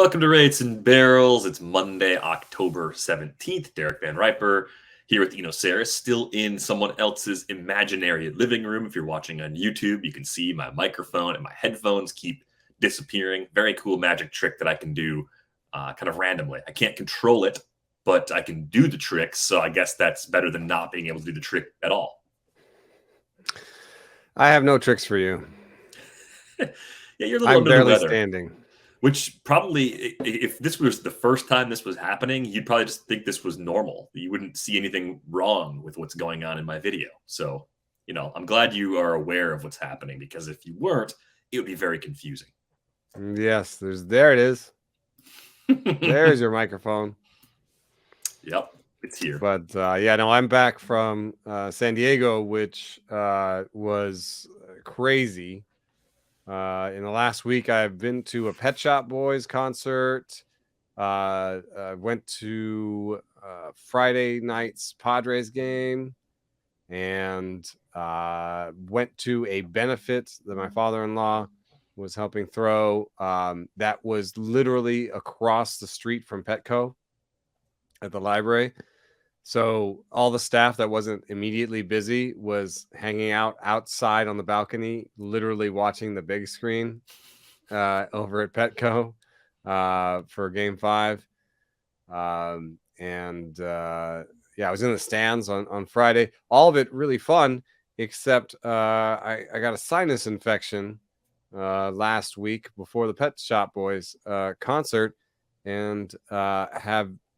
Welcome to Rates and Barrels. It's Monday, October 17th. Derek Van Riper here with Eno Saris, still in someone else's imaginary living room. If you're watching on YouTube, you can see my microphone and my headphones keep disappearing. Very cool magic trick that I can do kind of randomly. I can't control it, but I can do the trick. So I guess that's better than not being able to do the trick at all. I have no tricks for you. Yeah, you're a little I'm under barely the weather. standing. Which probably, if this was the first time this was happening, you'd probably just think this was normal. You wouldn't see anything wrong with what's going on in my video. So, I'm glad you are aware of what's happening, because if you weren't, it would be very confusing. Yes, there it is. There's your microphone. Yep, it's here. But I'm back from San Diego, which was crazy. In the last week, I've been to a Pet Shop Boys concert. Went to Friday night's Padres game, and went to a benefit that my father-in-law was helping throw. That was literally across the street from Petco at the library. So all the staff that wasn't immediately busy was hanging out outside on the balcony, literally watching the big screen over at Petco for Game 5. I was in the stands on Friday. All of it really fun, except I got a sinus infection last week before the Pet Shop Boys concert, and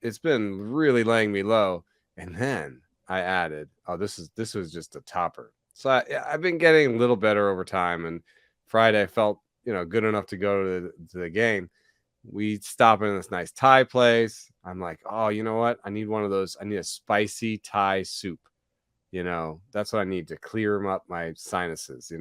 it's been really laying me low. And then I added, this was just a topper. So I've been getting a little better over time. And Friday I felt, good enough to go to the game. We stop in this nice Thai place. I'm like, oh, you know what? I need one of those. I need a spicy Thai soup. That's what I need to clear up my sinuses,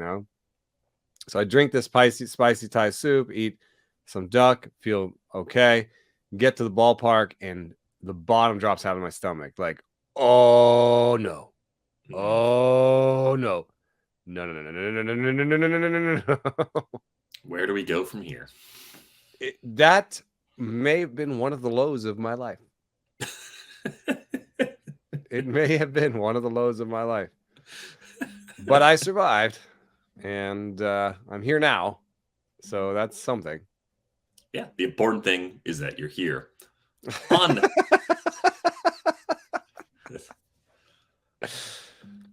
So I drink this spicy Thai soup, eat some duck, feel okay, get to the ballpark, and the bottom drops out of my stomach. Like, oh no. Oh no. No. Where do we go from here? That may have been one of the lows of my life. It may have been one of the lows of my life. But I survived, and I'm here now. So that's something. Yeah, the important thing is that you're here.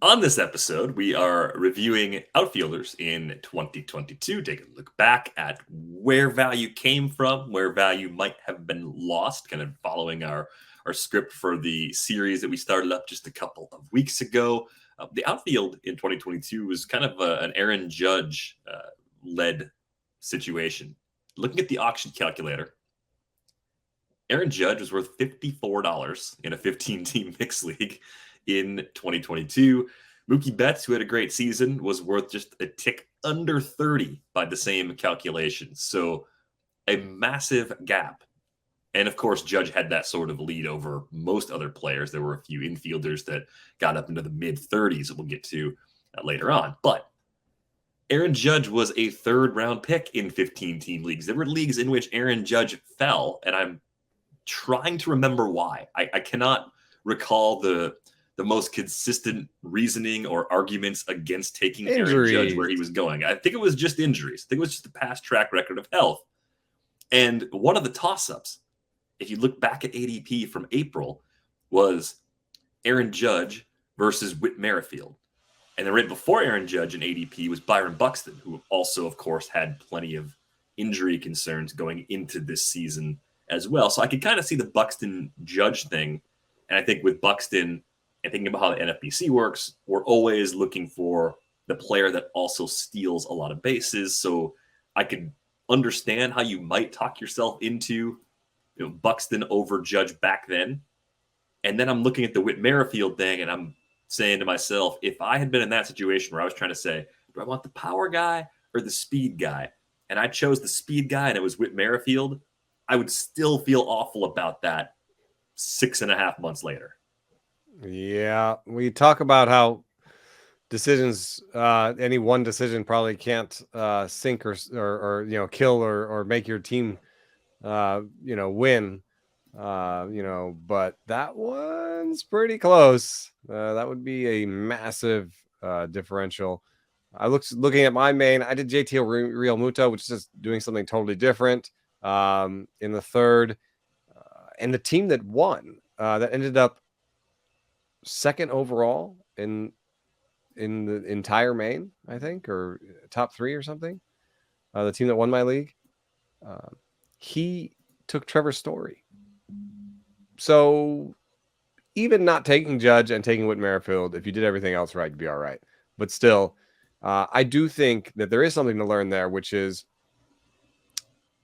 On this episode, we are reviewing Outfielders in 2022, taking a look back at where value came from, where value might have been lost, kind of following our script for the series that we started up just a couple of weeks ago. The outfield in 2022 was kind of an Aaron Judge-led situation. Looking at the auction calculator, Aaron Judge was worth $54 in a 15-team mixed league in 2022. Mookie Betts, who had a great season, was worth just a tick under 30 by the same calculations. So a massive gap. And of course, Judge had that sort of lead over most other players. There were a few infielders that got up into the mid-30s that we'll get to later on. But Aaron Judge was a third-round pick in 15-team leagues. There were leagues in which Aaron Judge fell, and I'm trying to remember why. I cannot recall the most consistent reasoning or arguments against taking Aaron Judge where he was going. I think it was just injuries. I think it was just a past track record of health. And one of the toss-ups, if you look back at ADP from April, was Aaron Judge versus Whit Merrifield. And then right before Aaron Judge in ADP was Byron Buxton, who also, of course, had plenty of injury concerns going into this season as well. So I could kind of see the Buxton-Judge thing. And I think with Buxton, and thinking about how the NFBC works, we're always looking for the player that also steals a lot of bases. So I could understand how you might talk yourself into Buxton over Judge back then. And then I'm looking at the Whit Merrifield thing, and I'm saying to myself, if I had been in that situation where I was trying to say, do I want the power guy or the speed guy? And I chose the speed guy, and it was Whit Merrifield, I would still feel awful about that 6.5 months later. Yeah, we talk about how decisions, any one decision probably can't sink or kill or make your team win. But that one's pretty close. That would be a massive differential. Looking at my main. I did JTO Real Muto, which is just doing something totally different in the third. And the team that won, that ended up second overall in the entire main, I think, or top 3 or something. The team that won my league, he took Trevor Story. So even not taking Judge and taking Whit Merrifield, if you did everything else right, you'd be all right. But still, I do think that there is something to learn there, which is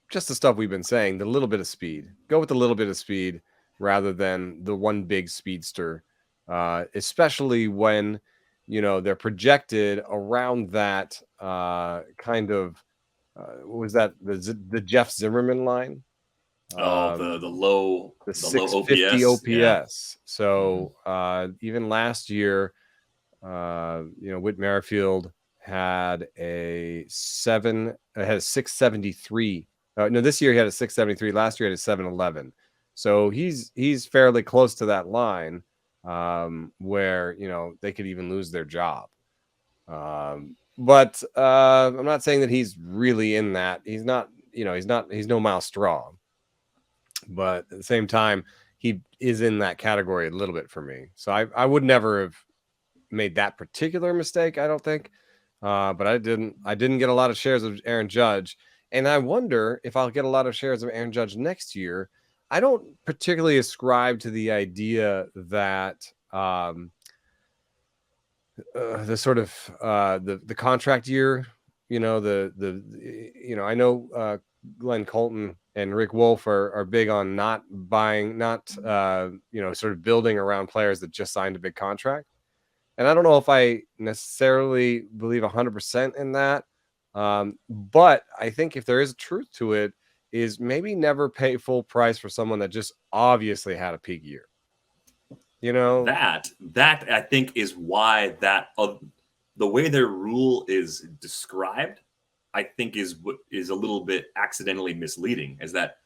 just the stuff we've been saying, the little bit of speed. Go with the little bit of speed rather than the one big speedster, especially when, they're projected around that kind of, what was that? The Jeff Zimmerman line? The low 650 low OPS. Yeah. So even last year, Whit Merrifield had a 673. No, this year he had a 673. Last year he had a 711. So he's fairly close to that line where they could even lose their job. But I'm not saying that he's really in that. He's not. He's no Miles Straw. But at the same time, he is in that category a little bit for me. So I would never have made that particular mistake, I don't think. But I didn't get a lot of shares of Aaron Judge. And I wonder if I'll get a lot of shares of Aaron Judge next year. I don't particularly ascribe to the idea that the sort of the contract year, I know Glenn Colton and Rick Wolf are big on not buying, sort of building around players that just signed a big contract. And I don't know if I necessarily believe 100% in that. But I think if there is truth to it, is maybe never pay full price for someone that just obviously had a peak year. That I think is why the way their rule is described, I think is what is a little bit accidentally misleading, is that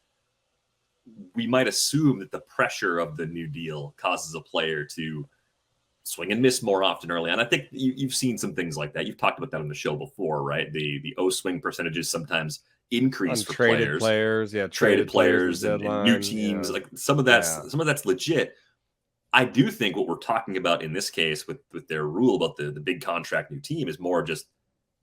we might assume that the pressure of the new deal causes a player to swing and miss more often early on. I think you've seen some things like that. You've talked about that on the show before, right? The O swing percentages sometimes increase for traded players, traded players and new teams. Like some of that's legit. I do think what we're talking about in this case with their rule about the big contract new team is more just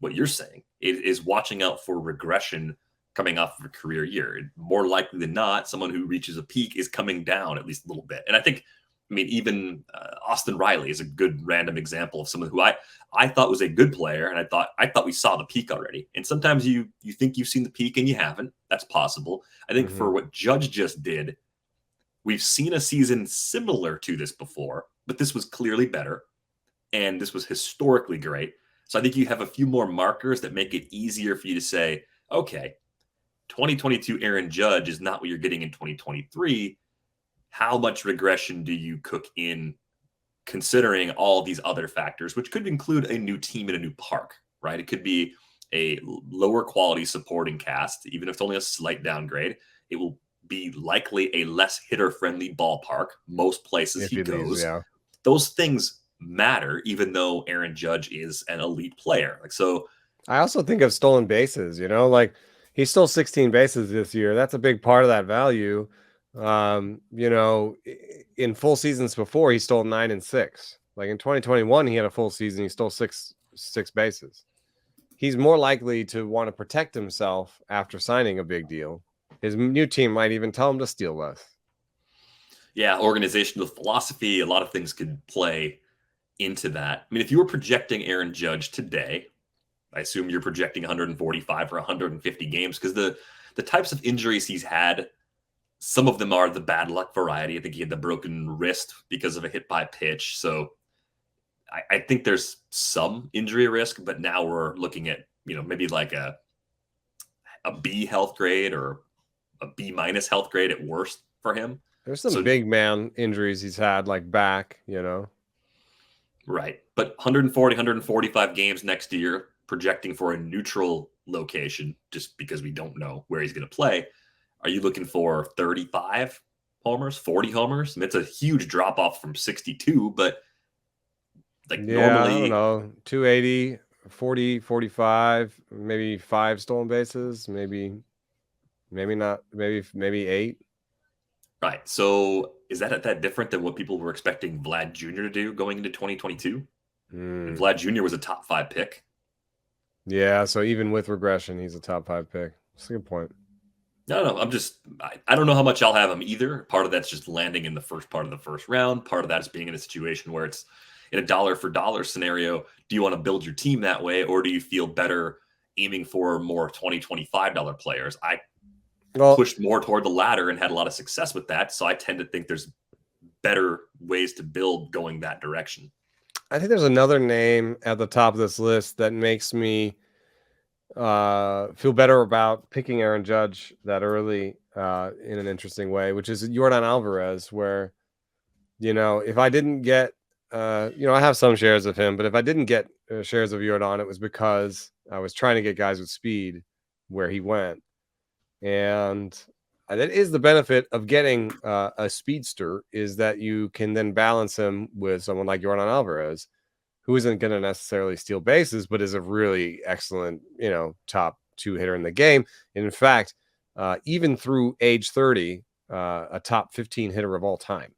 what you're saying. It is watching out for regression coming off of a career year. More likely than not, someone who reaches a peak is coming down at least a little bit. And I think, even Austin Riley is a good random example of someone who I thought was a good player, and I thought we saw the peak already. And sometimes you think you've seen the peak and you haven't. That's possible. I think for what Judge just did, we've seen a season similar to this before, but this was clearly better, and this was historically great. So I think you have a few more markers that make it easier for you to say, okay, 2022 Aaron Judge is not what you're getting in 2023. How much regression do you cook in, considering all these other factors, which could include a new team in a new park, right? It could be a lower quality supporting cast, even if it's only a slight downgrade. It will be likely a less hitter-friendly ballpark, most places he goes. Those things matter, even though Aaron Judge is an elite player. So I also think of stolen bases, like he stole 16 bases this year. That's a big part of that value. In full seasons before, he stole 9 and 6. Like in 2021, he had a full season. He stole six bases. He's more likely to want to protect himself after signing a big deal. His new team might even tell him to steal less. Yeah, organizational philosophy, a lot of things could play into that. If you were projecting Aaron Judge today, I assume you're projecting 145 or 150 games, because the types of injuries he's had, some of them are the bad luck variety. I think he had the broken wrist because of a hit by pitch. So I think there's some injury risk, but now we're looking at, maybe like a B health grade or a B- health grade at worst for him. There's some big man injuries he's had, like back, Right. But 140, 145 games next year, projecting for a neutral location, just because we don't know where he's going to play. Are you looking for 35 homers, 40 homers? I mean, it's a huge drop off from 62, but like Yeah, I don't normally, know. 280, 40, 45, maybe 5 stolen bases, maybe not, maybe 8. right. So is that different than what people were expecting Vlad Jr. to do going into 2022? And Hmm. Vlad Jr. was a top 5 pick. Yeah, so even with regression, he's a top 5 pick. That's a good point. No, I don't know how much I'll have him either. Part of that's just landing in the first part of the first round. Part of that is being in a situation where it's in a dollar for dollar scenario. Do you want to build your team that way, or do you feel better aiming for more $20, $25 players? I Well, pushed more toward the latter and had a lot of success with that. So I tend to think there's better ways to build going that direction. I think there's another name at the top of this list that makes me feel better about picking Aaron Judge that early in an interesting way, which is Yordan Alvarez, where, if I didn't get, I have some shares of him, but if I didn't get shares of Yordan, it was because I was trying to get guys with speed where he went. And that is the benefit of getting a speedster, is that you can then balance him with someone like Yordan Alvarez, who isn't going to necessarily steal bases, but is a really excellent, top 2 hitter in the game. And in fact, even through age 30, a top 15 hitter of all time.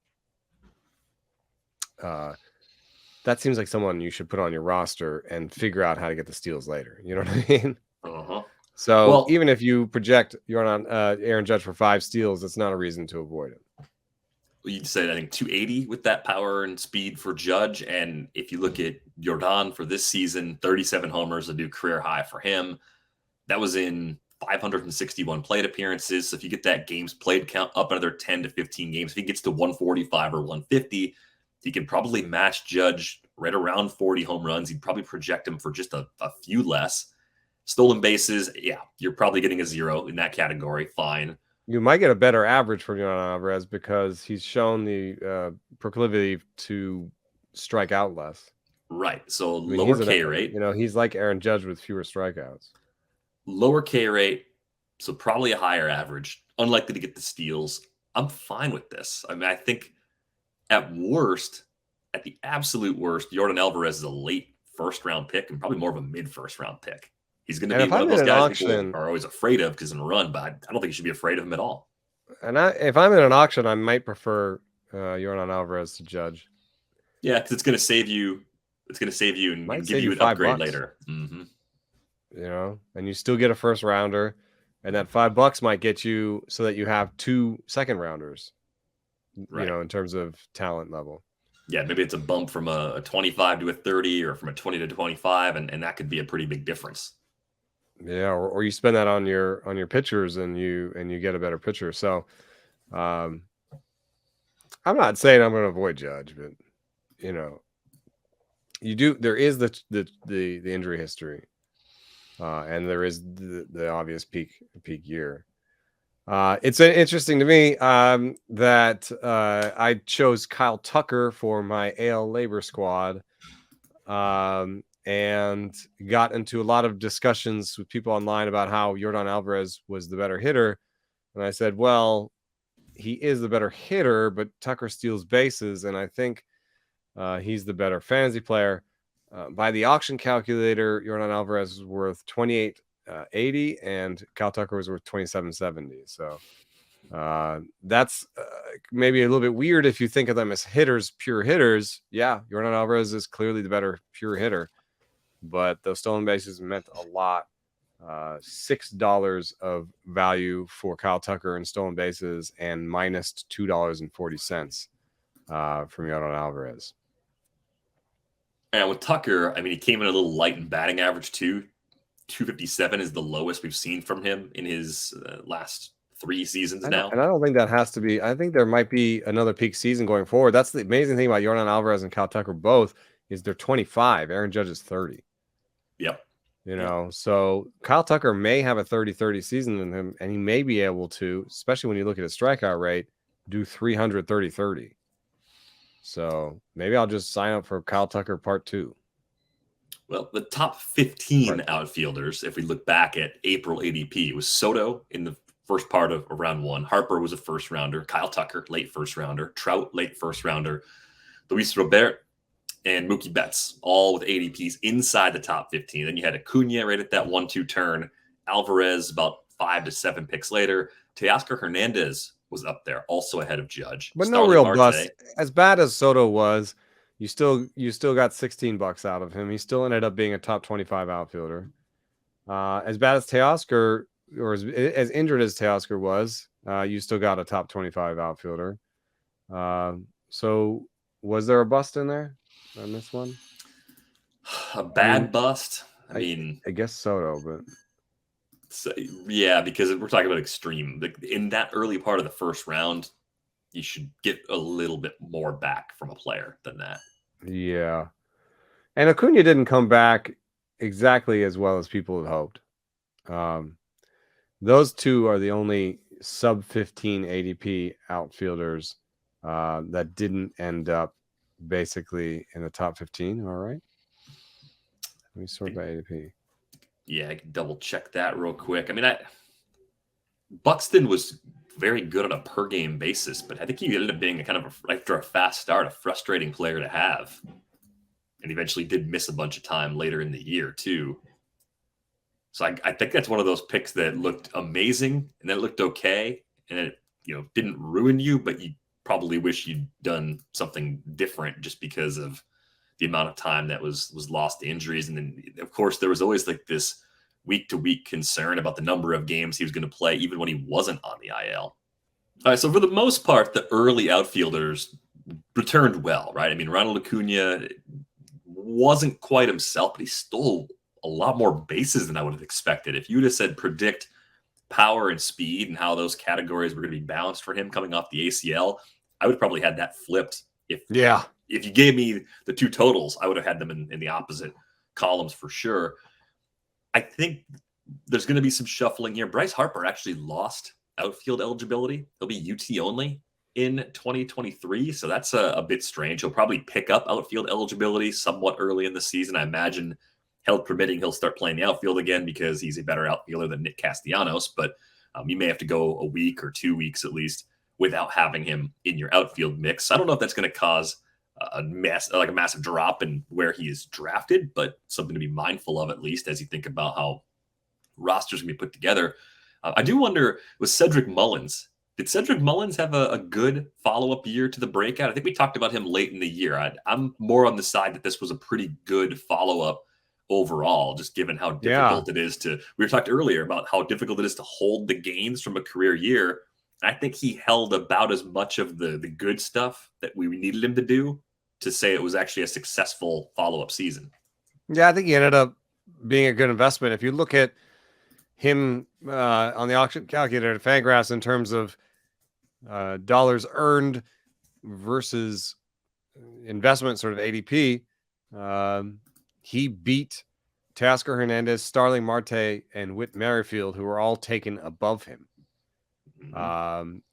That seems like someone you should put on your roster and figure out how to get the steals later. You know what I mean? Uh-huh. So Well, even if you project you're on Aaron Judge for 5 steals, that's not a reason to avoid him. you'd say I think 280 with that power and speed for Judge. And if you look at Yordan for this season, 37 homers, a new career high for him. That was in 561 plate appearances. So if you get that games played count up another 10 to 15 games, if he gets to 145 or 150, he can probably match Judge right around 40 home runs. He'd probably project him for just a few less. Stolen bases, yeah, you're probably getting a 0 in that category. Fine. You might get a better average from Yordan Alvarez because he's shown the proclivity to strike out less. Right. So I mean, lower K rate. he's like Aaron Judge with fewer strikeouts. Lower K rate, so probably a higher average. Unlikely to get the steals. I'm fine with this. I mean, I think at worst, at the absolute worst, Yordan Alvarez is a late first round pick and probably more of a mid first round pick. He's going to And be if one I'm of in those an guys people auction, are always afraid of because in a run, but I don't think you should be afraid of him at all. if I'm in an auction, I might prefer Yordan Alvarez to Judge. Yeah, because it's going to save you. It's going to save you and Might give save you you an upgrade $5. later. Mm-hmm. And you still get a first rounder, and that $5 might get you so that you have 2 second rounders, Right. in terms of talent level. Yeah, maybe it's a bump from a 25 to a 30 or from a 20 to 25, and that could be a pretty big difference. Yeah, or you spend that on your pitchers and you get a better pitcher. So I'm not saying I'm going to avoid Judge, but there is the injury history. And there is the obvious peak year. It's interesting to me that I chose Kyle Tucker for my AL Labor squad, and got into a lot of discussions with people online about how Yordan Alvarez was the better hitter. And I said, well, he is the better hitter, but Tucker steals bases, and I think he's the better fantasy player. By the auction calculator, Yordan Alvarez is worth 28.80, and Kyle Tucker was worth 27.70. So that's maybe a little bit weird if you think of them as hitters, pure hitters. Yeah, Yordan Alvarez is clearly the better pure hitter, but those stolen bases meant a lot. $6 of value for Kyle Tucker in stolen bases, and minus $2.40 from Yordan Alvarez. And with Tucker, I mean, he came in a little light in batting average too. 257 is the lowest we've seen from him in his last 3 seasons now. And I don't think that has to be. I think there might be another peak season going forward. That's the amazing thing about Yordan Alvarez and Kyle Tucker both, is they're 25. Aaron Judge is 30. Yep. So Kyle Tucker may have a 30-30 season in him, and he may be able to, especially when you look at his strikeout rate, do 300 30-30. So maybe I'll just sign up for Kyle Tucker part 2. Well, the top 15 outfielders, if we look back at April ADP, it was Soto in the first part of round one. Harper was a first rounder. Kyle Tucker, late first rounder. Trout, late first rounder. Luis Robert and Mookie Betts, all with ADPs inside the top 15. Then you had Acuna right at that 1-2 turn. Alvarez about 5 to 7 picks later. Teoscar Hernandez was up there, also ahead of Judge. But Starling no real Marte, bust. As bad as Soto was, you still got $16 out of him. He still ended up being a top 25 outfielder. As bad as Teoscar, or as injured as Teoscar was, you still got a top 25 outfielder. So was there a bust in there on this one? A bad bust? I guess Soto, but so, yeah, because we're talking about extreme. In that early part of the first round, you should get a little bit more back from a player than that. Yeah. And Acuna didn't come back exactly as well as people had hoped. Those two are the only sub 15 ADP outfielders that didn't end up basically in the top 15. All right. Let me sort by ADP. Yeah, I can double check that real quick. I mean, Buxton was very good on a per game basis, but I think he ended up being a kind of after a fast start, a frustrating player to have. And eventually did miss a bunch of time later in the year too. So I think that's one of those picks that looked amazing and then it looked okay. And it, didn't ruin you, but you probably wish you'd done something different just because of the amount of time that was lost to injuries. And then, of course, there was always like this week-to-week concern about the number of games he was going to play, even when he wasn't on the IL. All right, so for the most part, the early outfielders returned well, right? I mean, Ronald Acuna wasn't quite himself, but he stole a lot more bases than I would have expected. If you'd have said predict power and speed and how those categories were going to be balanced for him coming off the ACL, I would have probably had that flipped. If you gave me the two totals, I would have had them in the opposite columns for sure. I think there's going to be some shuffling here. Bryce Harper actually lost outfield eligibility. He'll be UT only in 2023, so that's a bit strange. He'll probably pick up outfield eligibility somewhat early in the season. I imagine, health permitting, he'll start playing the outfield again because he's a better outfielder than Nick Castellanos, but you may have to go a week or 2 weeks at least without having him in your outfield mix. I don't know if that's going to cause a massive drop in where he is drafted, but something to be mindful of at least as you think about how rosters can be put together. I do wonder, with Cedric Mullins, did Cedric Mullins have a good follow-up year to the breakout? I think we talked about him late in the year. I'm more on the side that this was a pretty good follow-up overall, just given how difficult it is we were talking earlier about how difficult it is to hold the gains from a career year. I think he held about as much of the good stuff that we needed him to do to say it was actually a successful follow-up season. Yeah, I think he ended up being a good investment. If you look at him on the auction calculator at Fangraphs in terms of dollars earned versus investment, sort of ADP, he beat Teoscar Hernandez, Starling Marte, and Whit Merrifield, who were all taken above him.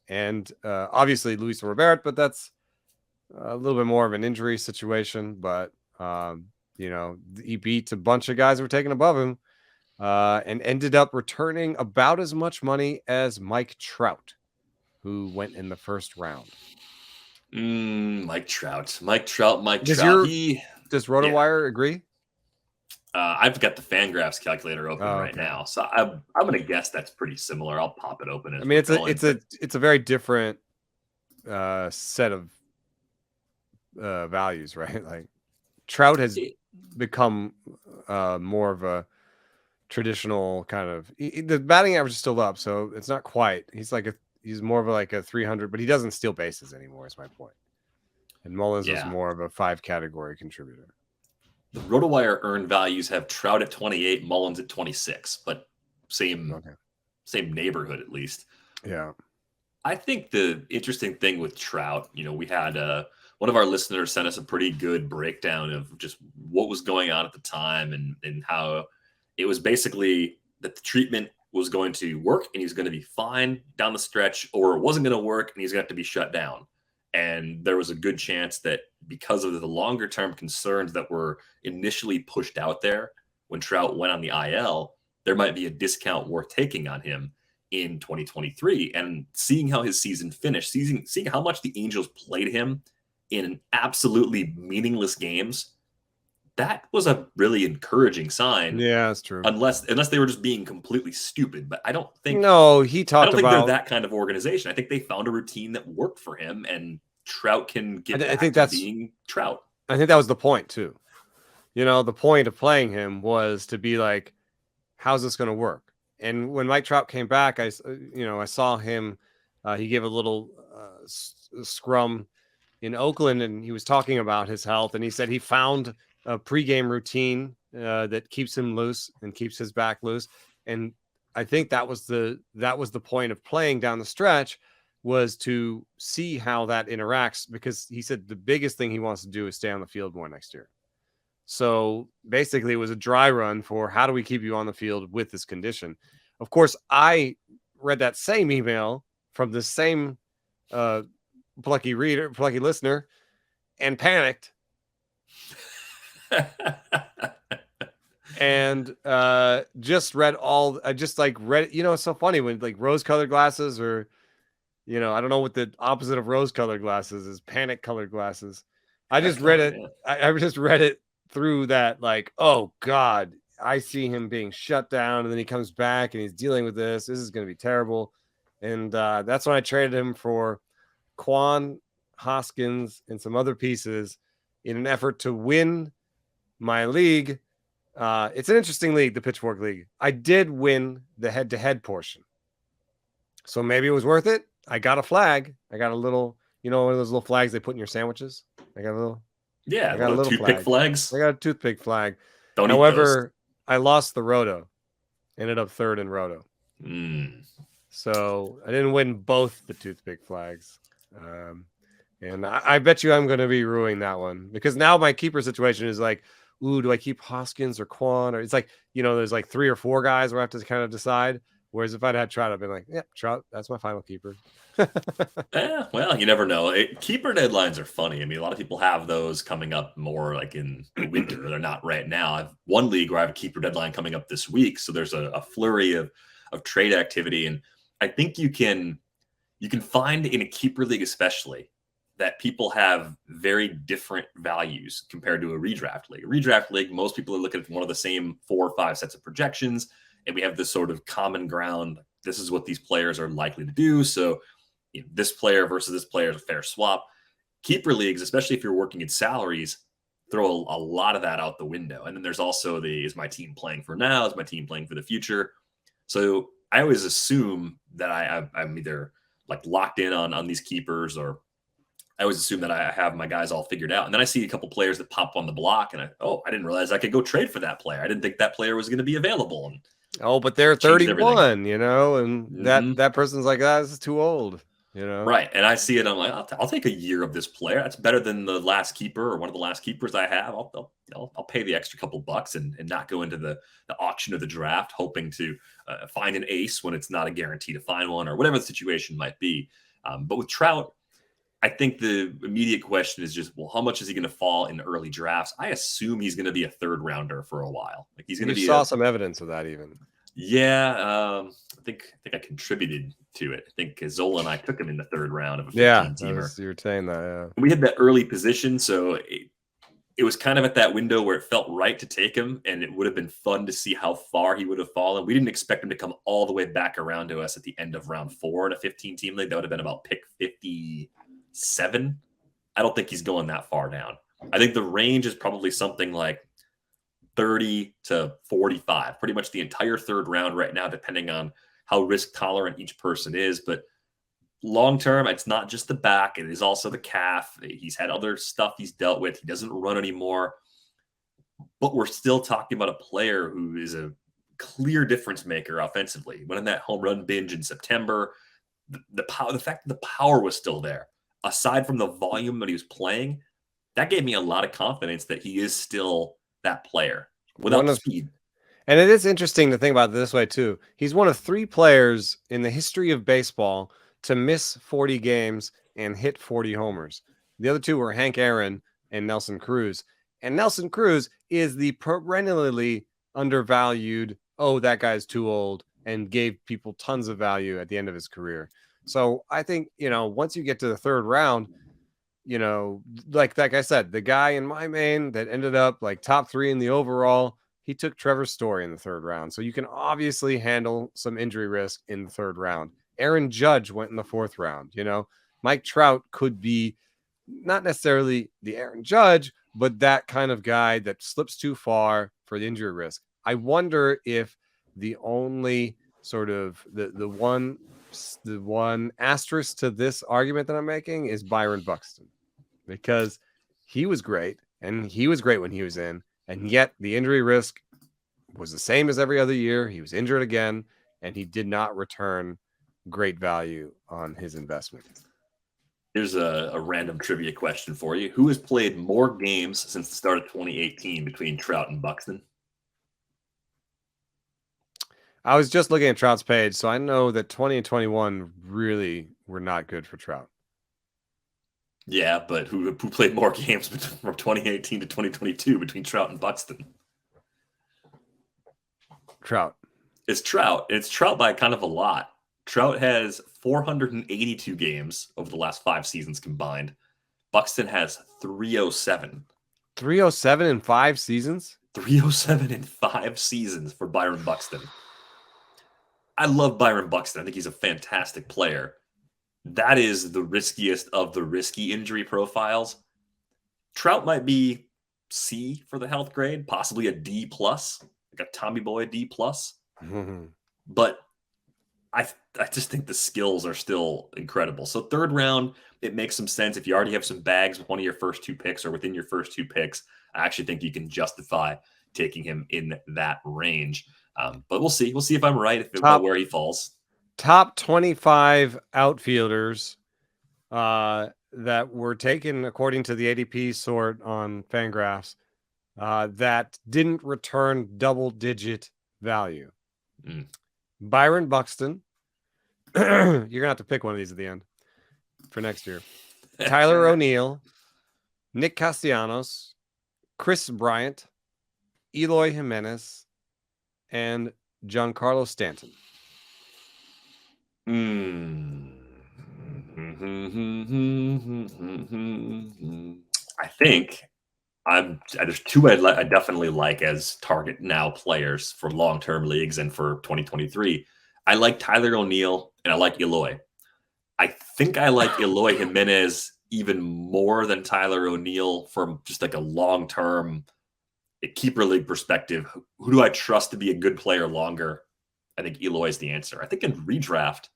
And obviously Luis Robert, but that's a little bit more of an injury situation. But he beat a bunch of guys who were taken above him, and ended up returning about as much money as Mike Trout, who went in the first round. Mike Trout. Does RotoWire agree? I've got the Fangraphs calculator open right now, so I'm going to guess that's pretty similar. I'll pop it open. I mean, it's a very different set of values, right? Like Trout has become more of a traditional kind of. The batting average is still up, so it's not quite. He's more of a 300, but he doesn't steal bases anymore. Is my point. And Mullins was more of a 5 category contributor. The RotoWire earned values have Trout at 28, Mullins at 26, but same neighborhood at least. Yeah. I think the interesting thing with Trout, we had one of our listeners sent us a pretty good breakdown of just what was going on at the time and how it was basically that the treatment was going to work and he's going to be fine down the stretch, or it wasn't going to work and he's going to have to be shut down. And there was a good chance that because of the longer term concerns that were initially pushed out there when Trout went on the IL, there might be a discount worth taking on him in 2023, and seeing how his season finished, seeing how much the Angels played him in absolutely meaningless games, that was a really encouraging sign. Yeah, that's true. Unless they were just being completely stupid, but I don't think No, he I talked don't think they're about. that kind of organization. I think they found a routine that worked for him, and Trout can get I back think to that's. being Trout. I think that was the point too. The point of playing him was to be like, how's this going to work? And when Mike Trout came back, I saw him. He gave a little scrum in Oakland, and he was talking about his health, and he said he found a pregame routine that keeps him loose and keeps his back loose. And I think that was the point of playing down the stretch, was to see how that interacts, because he said the biggest thing he wants to do is stay on the field more next year. So basically, it was a dry run for how do we keep you on the field with this condition. Of course, I read that same email from the same plucky listener, and panicked. And just read all. I just read. It's so funny when rose-colored glasses, or I don't know what the opposite of rose-colored glasses is. Panic-colored glasses. I just read it. I just read it through that, oh God, I see him being shut down, and then he comes back and he's dealing with this. This is going to be terrible. And that's when I traded him for Kwan, Hoskins, and some other pieces in an effort to win my league. It's an interesting league, the Pitchfork League. I did win the head-to-head portion, so maybe it was worth it. I got a flag. I got a little, one of those little flags they put in your sandwiches. I got a little. Yeah, I got a little toothpick flag. flags. I got a toothpick flag. Don't However, I lost the roto. Ended up third in roto. So I didn't win both the toothpick flags. And I bet you I'm going to be ruining that one, because now my keeper situation is like, ooh, do I keep Hoskins or Kwan? Or it's like, there's 3 or 4 guys where I have to kind of decide. Whereas if I'd had Trout, I'd been like, yeah, Trout, that's my final keeper. Well, you never know. Keeper deadlines are funny. I mean, a lot of people have those coming up more like in the winter. They're not right now. I've one league where I have a keeper deadline coming up this week, so there's a flurry of trade activity, and I think you can find in a keeper league especially that people have very different values compared to a redraft league. A redraft league, most people are looking at one of the same 4 or 5 sets of projections, and we have this sort of common ground. This is what these players are likely to do. So this player versus this player is a fair swap. Keeper leagues, especially if you're working in salaries, throw a lot of that out the window. And then there's also is my team playing for now? Is my team playing for the future? So I always assume that I'm either locked in on these keepers, or I always assume that I have my guys all figured out. And then I see a couple players that pop on the block, and I didn't realize I could go trade for that player. I didn't think that player was going to be available. And but they're 31, and that person's like, this is too old. Right. And I see it. I'm like, I'll take a year of this player. That's better than the last keeper, or one of the last keepers I have. I'll pay the extra couple bucks and not go into the auction of the draft, hoping to find an ace when it's not a guarantee to find one, or whatever the situation might be. But with Trout, I think the immediate question is just, well, how much is he going to fall in early drafts? I assume he's going to be a 3rd rounder for a while. He's going to be. You saw some evidence of that, even. Yeah, I think I contributed to it. I think Zola and I took him in the 3rd round of a 15-teamer. You were saying that, yeah. We had that early position, so it was kind of at that window where it felt right to take him, and it would have been fun to see how far he would have fallen. We didn't expect him to come all the way back around to us at the end of round 4 in a 15-team league. That would have been about pick 57. I don't think he's going that far down. I think the range is probably something like 30 to 45, pretty much the entire 3rd round right now, depending on how risk tolerant each person is. But long term, it's not just the back, it is also the calf. He's had other stuff he's dealt with. He doesn't run anymore. But we're still talking about a player who is a clear difference maker offensively. Went in that home run binge in September. The fact that the power was still there, aside from the volume that he was playing, that gave me a lot of confidence that he is still that player without speed. And it is interesting to think about it this way too. He's one of 3 players in the history of baseball to miss 40 games and hit 40 homers. The other 2 were Hank Aaron and Nelson Cruz. And Nelson Cruz is the perennially undervalued, that guy's too old and gave people tons of value at the end of his career. So I think, once you get to the third round, like I said, the guy in my main that ended up like top 3 in the overall, he took Trevor Story in the third round. So you can obviously handle some injury risk in the third round. Aaron Judge went in the fourth round. Mike Trout could be not necessarily the Aaron Judge, but that kind of guy that slips too far for the injury risk. I wonder if the only sort of the one asterisk to this argument that I'm making is Byron Buxton, because he was great and he was great when he was in, and yet the injury risk was the same as every other year. He was injured again, and he did not return great value on his investment. Here's a random trivia question for you. Who has played more games since the start of 2018 between Trout and Buxton? I was just looking at Trout's page, so I know that 20 and 21 really were not good for Trout. Yeah, but who played more games from 2018 to 2022 between Trout and Buxton? Trout. It's Trout. It's Trout by kind of a lot. Trout has 482 games over the last 5 seasons combined. Buxton has 307. 307 in 5 seasons? 307 in 5 seasons for Byron Buxton. I love Byron Buxton. I think he's a fantastic player. That is the riskiest of the risky injury profiles. Trout might be C for the health grade, possibly a D+, like a Tommy Boy D+. But I just think the skills are still incredible. So third round, it makes some sense. If you already have some bags with one of your first 2 picks or within your first 2 picks, I actually think you can justify taking him in that range. But we'll see. We'll see if I'm right about where he falls. Top 25 outfielders that were taken according to the ADP sort on Fangraphs that didn't return double-digit value. Byron Buxton. You're going to have to pick one of these at the end for next year. Tyler O'Neill, Nick Castellanos, Chris Bryant, Eloy Jimenez, and Giancarlo Stanton. I think there's 2 I definitely like as target now players for long-term leagues and for 2023. I like Tyler O'Neill and I like Eloy. I think I like Eloy Jimenez even more than Tyler O'Neill from just like a long-term keeper league perspective. Who do I trust to be a good player longer? I think Eloy is the answer. I think in redraft,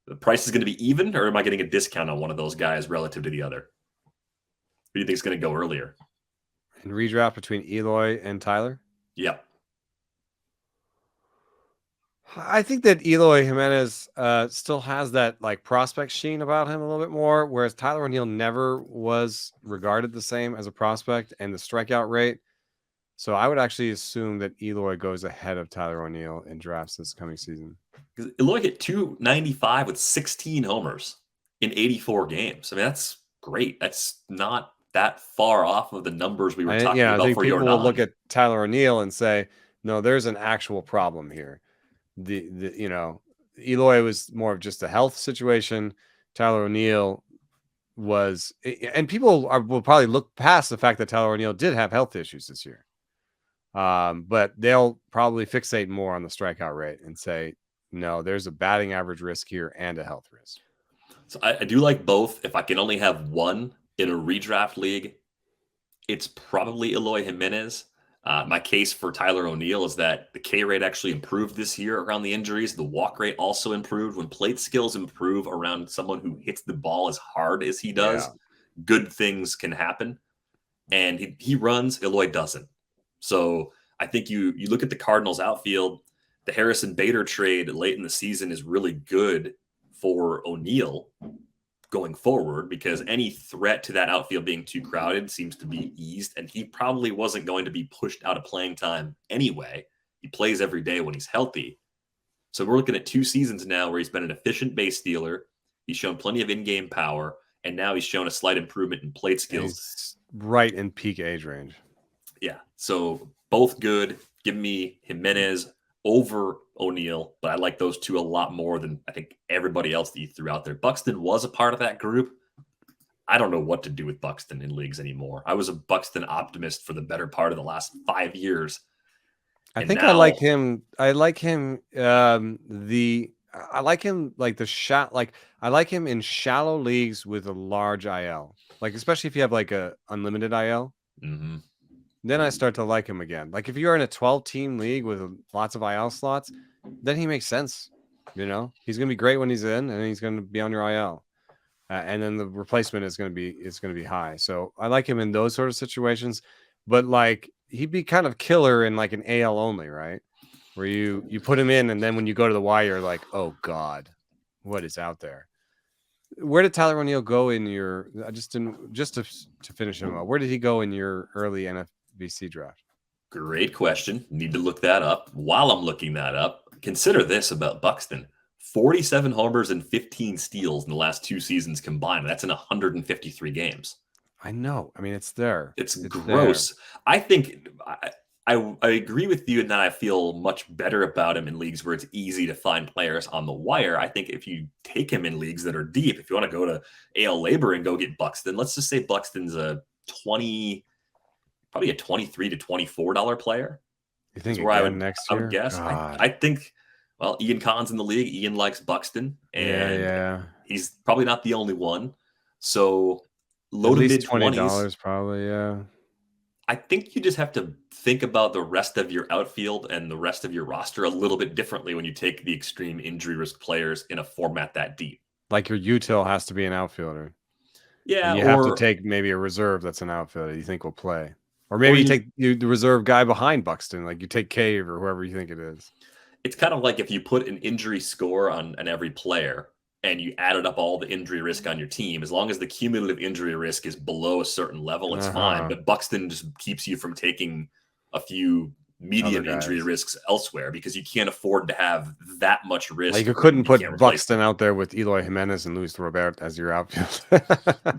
the price is going to be even, or am I getting a discount on one of those guys relative to the other? Who do you think is going to go earlier? In redraft between Eloy and Tyler? Yep. I think that Eloy Jimenez still has that like prospect sheen about him a little bit more, whereas Tyler O'Neill never was regarded the same as a prospect and the strikeout rate. So I would actually assume that Eloy goes ahead of Tyler O'Neill in drafts this coming season. Because Eloy hit 295 with 16 homers in 84 games. I mean, that's great. That's not that far off of the numbers we were talking about. I think for people Yordan. will look at Tyler O'Neill and say, no, there's an actual problem here. Eloy was more of just a health situation. Tyler O'Neill was, and people will probably look past the fact that Tyler O'Neill did have health issues this year. But they'll probably fixate more on the strikeout rate and say, no, there's a batting average risk here and a health risk. So I do like both. If I can only have one in a redraft league, it's probably Eloy Jimenez. My case for Tyler O'Neill is that the K rate actually improved this year around the injuries. The walk rate also improved. When plate skills improve around someone who hits the ball as hard as he does, good things can happen. And he runs, Eloy doesn't. So I think you look at the Cardinals outfield, the Harrison Bader trade late in the season is really good for O'Neill going forward, because any threat to that outfield being too crowded seems to be eased, and he probably wasn't going to be pushed out of playing time anyway. He plays every day when he's healthy. So we're looking at 2 seasons now where he's been an efficient base stealer. He's shown plenty of in-game power, and now he's shown a slight improvement in plate skills. He's right in peak age range. Yeah, so both good. Give me Jimenez over O'Neill, but I like those two a lot more than I think everybody else that you threw out there. Buxton was a part of that group. I don't know what to do with Buxton in leagues anymore. I was a Buxton optimist for the better part of the last 5 years. I And think now, I like him. I like him. I like him like the shot. Like I like him in shallow leagues with a large IL. Like especially if you have like a unlimited IL. Mhm. Then I start to like him again. Like if you're in a 12-team league with lots of IL slots, then he makes sense. You know, he's gonna be great when he's in, and he's gonna be on your IL, and then the replacement is gonna be high. So I like him in those sort of situations. But like he'd be kind of killer in like an AL only, right? Where you put him in, and then when you go to the wire, you're like, oh god, what is out there? Where did Tyler O'Neill go in your? I just didn't just to finish him up. Where did he go in your early NFBC draft? Great question. Need to look that up. While I'm looking that up, consider this about Buxton. 47 homers and 15 steals in the last 2 seasons combined. That's in 153 games. I know. I mean, it's there. It's There. gross. I think I agree with you in that I feel much better about him in leagues where it's easy to find players on the wire. I think if you take him in leagues that are deep, if you want to go to AL Labor and go get Buxton, let's just say Buxton's a 20, probably a $23 to $24 player. You think That's where again next I year? would guess. God. I think, well, Ian Kahn's in the league. Ian likes Buxton, and Yeah. he's probably not the only one. So low At to least mid 20s. $20 probably. Yeah. I think you just have to think about the rest of your outfield and the rest of your roster a little bit differently when you take the extreme injury risk players in a format that deep. Like your util has to be an outfielder. Yeah, And you have to take maybe a reserve that's an outfielder you think will play. Or maybe you take the reserve guy behind Buxton, like you take Cave or whoever you think it is. It's kind of like if you put an injury score on every player and you added up all the injury risk on your team, as long as the cumulative injury risk is below a certain level, it's fine. But Buxton just keeps you from taking a few medium injury risks elsewhere because you can't afford to have that much risk. Like you couldn't put Buxton out there with Eloy Jimenez and Luis Robert as your outfield.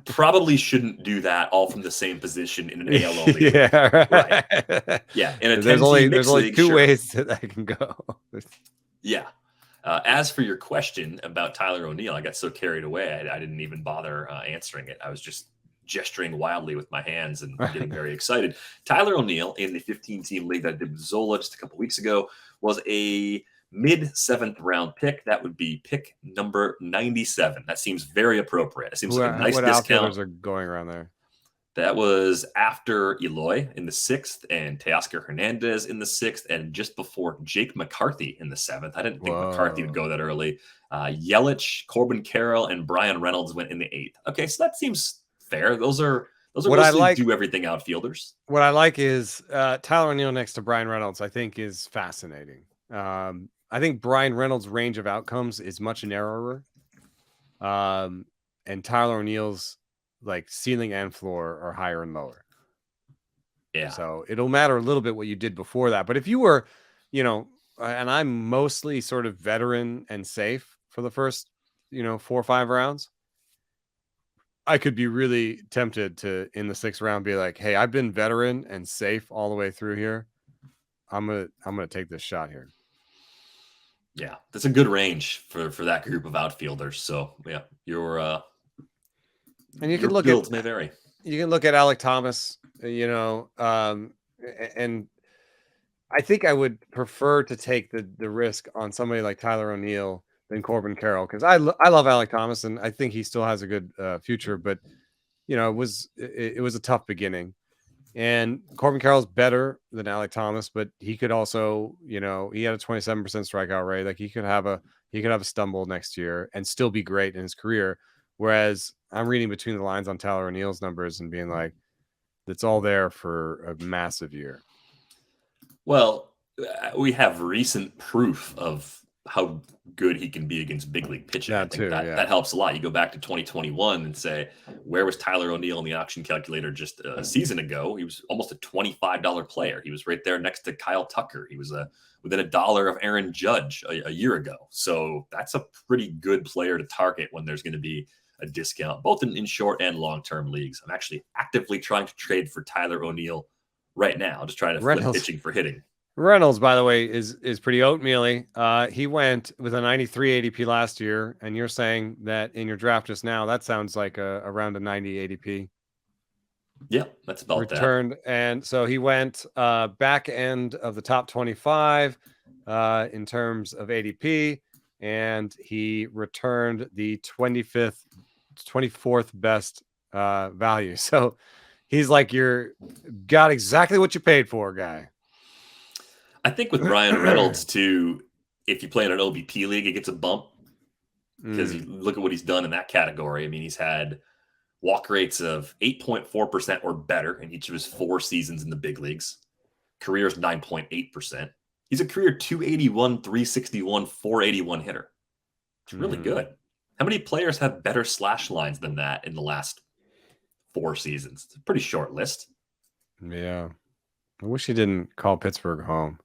Probably shouldn't do that all from the same position in an AL only. Yeah, right. Yeah, in a there's only league, two ways that I can go. Yeah. As for your question about Tyler O'Neill, I got so carried away I didn't even bother answering it. I was just gesturing wildly with my hands and getting very excited. Tyler O'Neill in the 15-team league that I did with Zola just a couple weeks ago was a mid-7th round pick. That would be pick number 97. That seems very appropriate. It seems like a nice what discount. Outfielders are going around there? That was after Eloy in the 6th and Teoscar Hernandez in the 6th and just before Jake McCarthy in the 7th. I didn't think McCarthy would go that early. Yelich, Corbin Carroll, and Brian Reynolds went in the 8th. Okay, so that seems fair. Those are mostly do everything outfielders. What I like is Tyler O'Neill next to Brian Reynolds, I think is fascinating. I think Brian Reynolds' range of outcomes is much narrower. And Tyler O'Neill's like ceiling and floor are higher and lower. Yeah. So it'll matter a little bit what you did before that. But if you were, and I'm mostly sort of veteran and safe for the first, 4 or 5 rounds, I could be really tempted to, in the 6th round, be like, hey, I've been veteran and safe all the way through here. I'm gonna take this shot here. Yeah, that's a good range for that group of outfielders. So yeah, and you can look at may vary. You can look at Alec Thomas, and I think I would prefer to take the risk on somebody like Tyler O'Neill than Corbin Carroll because I love Alec Thomas and I think he still has a good future, but it was a tough beginning. And Corbin Carroll's better than Alec Thomas, but he could also, he had a 27% strikeout rate. Like he could have a stumble next year and still be great in his career. Whereas I'm reading between the lines on Tyler O'Neill's numbers and being like, it's all there for a massive year. Well, we have recent proof of how good he can be against big league pitching. That helps a lot. You go back to 2021 and say, where was Tyler O'Neill in the auction calculator just a season ago? He was almost a $25 player. He was right there next to Kyle Tucker. He was within $1 of Aaron Judge a year ago. So that's a pretty good player to target when there's going to be a discount, both in short and long-term leagues. I'm actually actively trying to trade for Tyler O'Neill right now, just trying to flip pitching for hitting. Reynolds, by the way, is pretty oatmealy. He went with a 93 ADP last year, and you're saying that in your draft just now, that sounds like around a 90 ADP. Yeah, that's about returned, and so he went back end of the top 25 in terms of ADP, and he returned the 24th best value. So he's like you're got exactly what you paid for, guy. I think with Ryan Reynolds too, if you play in an OBP league, it gets a bump because you look at what he's done in that category. I mean, he's had walk rates of 8.4% or better in each of his 4 seasons in the big leagues. Career is 9.8%. He's a career 281, 361, 481 hitter. It's really good. How many players have better slash lines than that in the last 4 seasons? It's a pretty short list. Yeah. I wish he didn't call Pittsburgh home.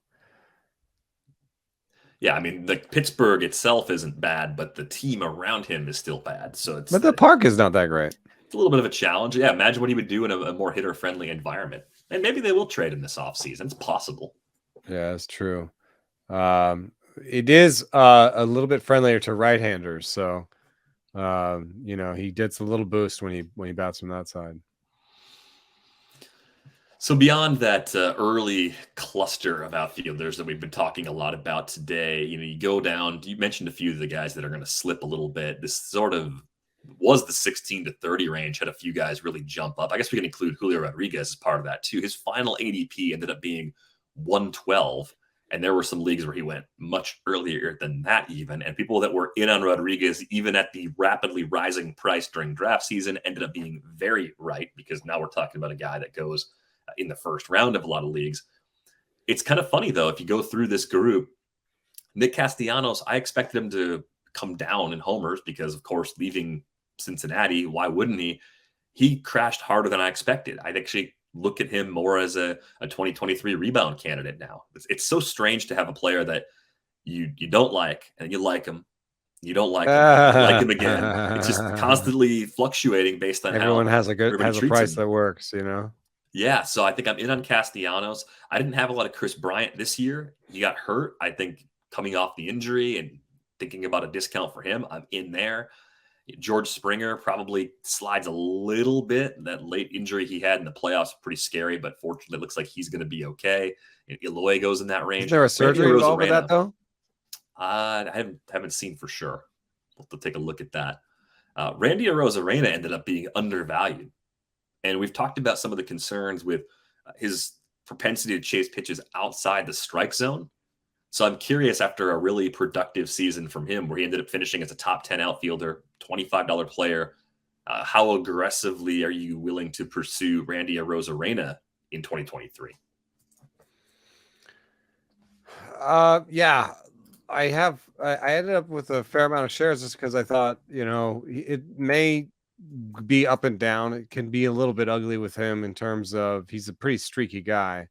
Yeah, I mean, the Pittsburgh itself isn't bad, but the team around him is still bad. So it's but the park is not that great. It's a little bit of a challenge. Yeah, imagine what he would do in a more hitter-friendly environment. And maybe they will trade him this offseason. It's possible. Yeah, it's true. It is a little bit friendlier to right-handers, so he gets a little boost when he bats from that side. So beyond that early cluster of outfielders that we've been talking a lot about today, you go down. You mentioned a few of the guys that are going to slip a little bit. This sort of was the 16 to 30 range. Had a few guys really jump up. I guess we can include Julio Rodriguez as part of that too. His final ADP ended up being 112. And there were some leagues where he went much earlier than that even. And people that were in on Rodriguez, even at the rapidly rising price during draft season, ended up being very right, because now we're talking about a guy that goes in the first round of a lot of leagues. It's kind of funny, though, if you go through this group, Nick Castellanos, I expected him to come down in homers because, of course, leaving Cincinnati, why wouldn't he? He crashed harder than I expected. I'd actually look at him more as a 2023 rebound candidate now. It's so strange to have a player that you don't like, and you like him. You don't like him. You like him again. It's just constantly fluctuating based on everyone how has a price that works, Yeah, so I think I'm in on Castellanos. I didn't have a lot of Chris Bryant this year. He got hurt. I think coming off the injury and thinking about a discount for him, I'm in there. George Springer probably slides a little bit. That late injury he had in the playoffs pretty scary, but fortunately it looks like he's going to be okay. And Eloy goes in that range. Is there a surgery involved with that, though? I haven't seen for sure. We'll have to take a look at that. Randy Arozarena ended up being undervalued. And we've talked about some of the concerns with his propensity to chase pitches outside the strike zone. So I'm curious, after a really productive season from him, where he ended up finishing as a top 10 outfielder, $25 player, how aggressively are you willing to pursue Randy Arozarena in 2023? Yeah, I ended up with a fair amount of shares just because I thought, it may be up and down. It can be a little bit ugly with him in terms of he's a pretty streaky guy.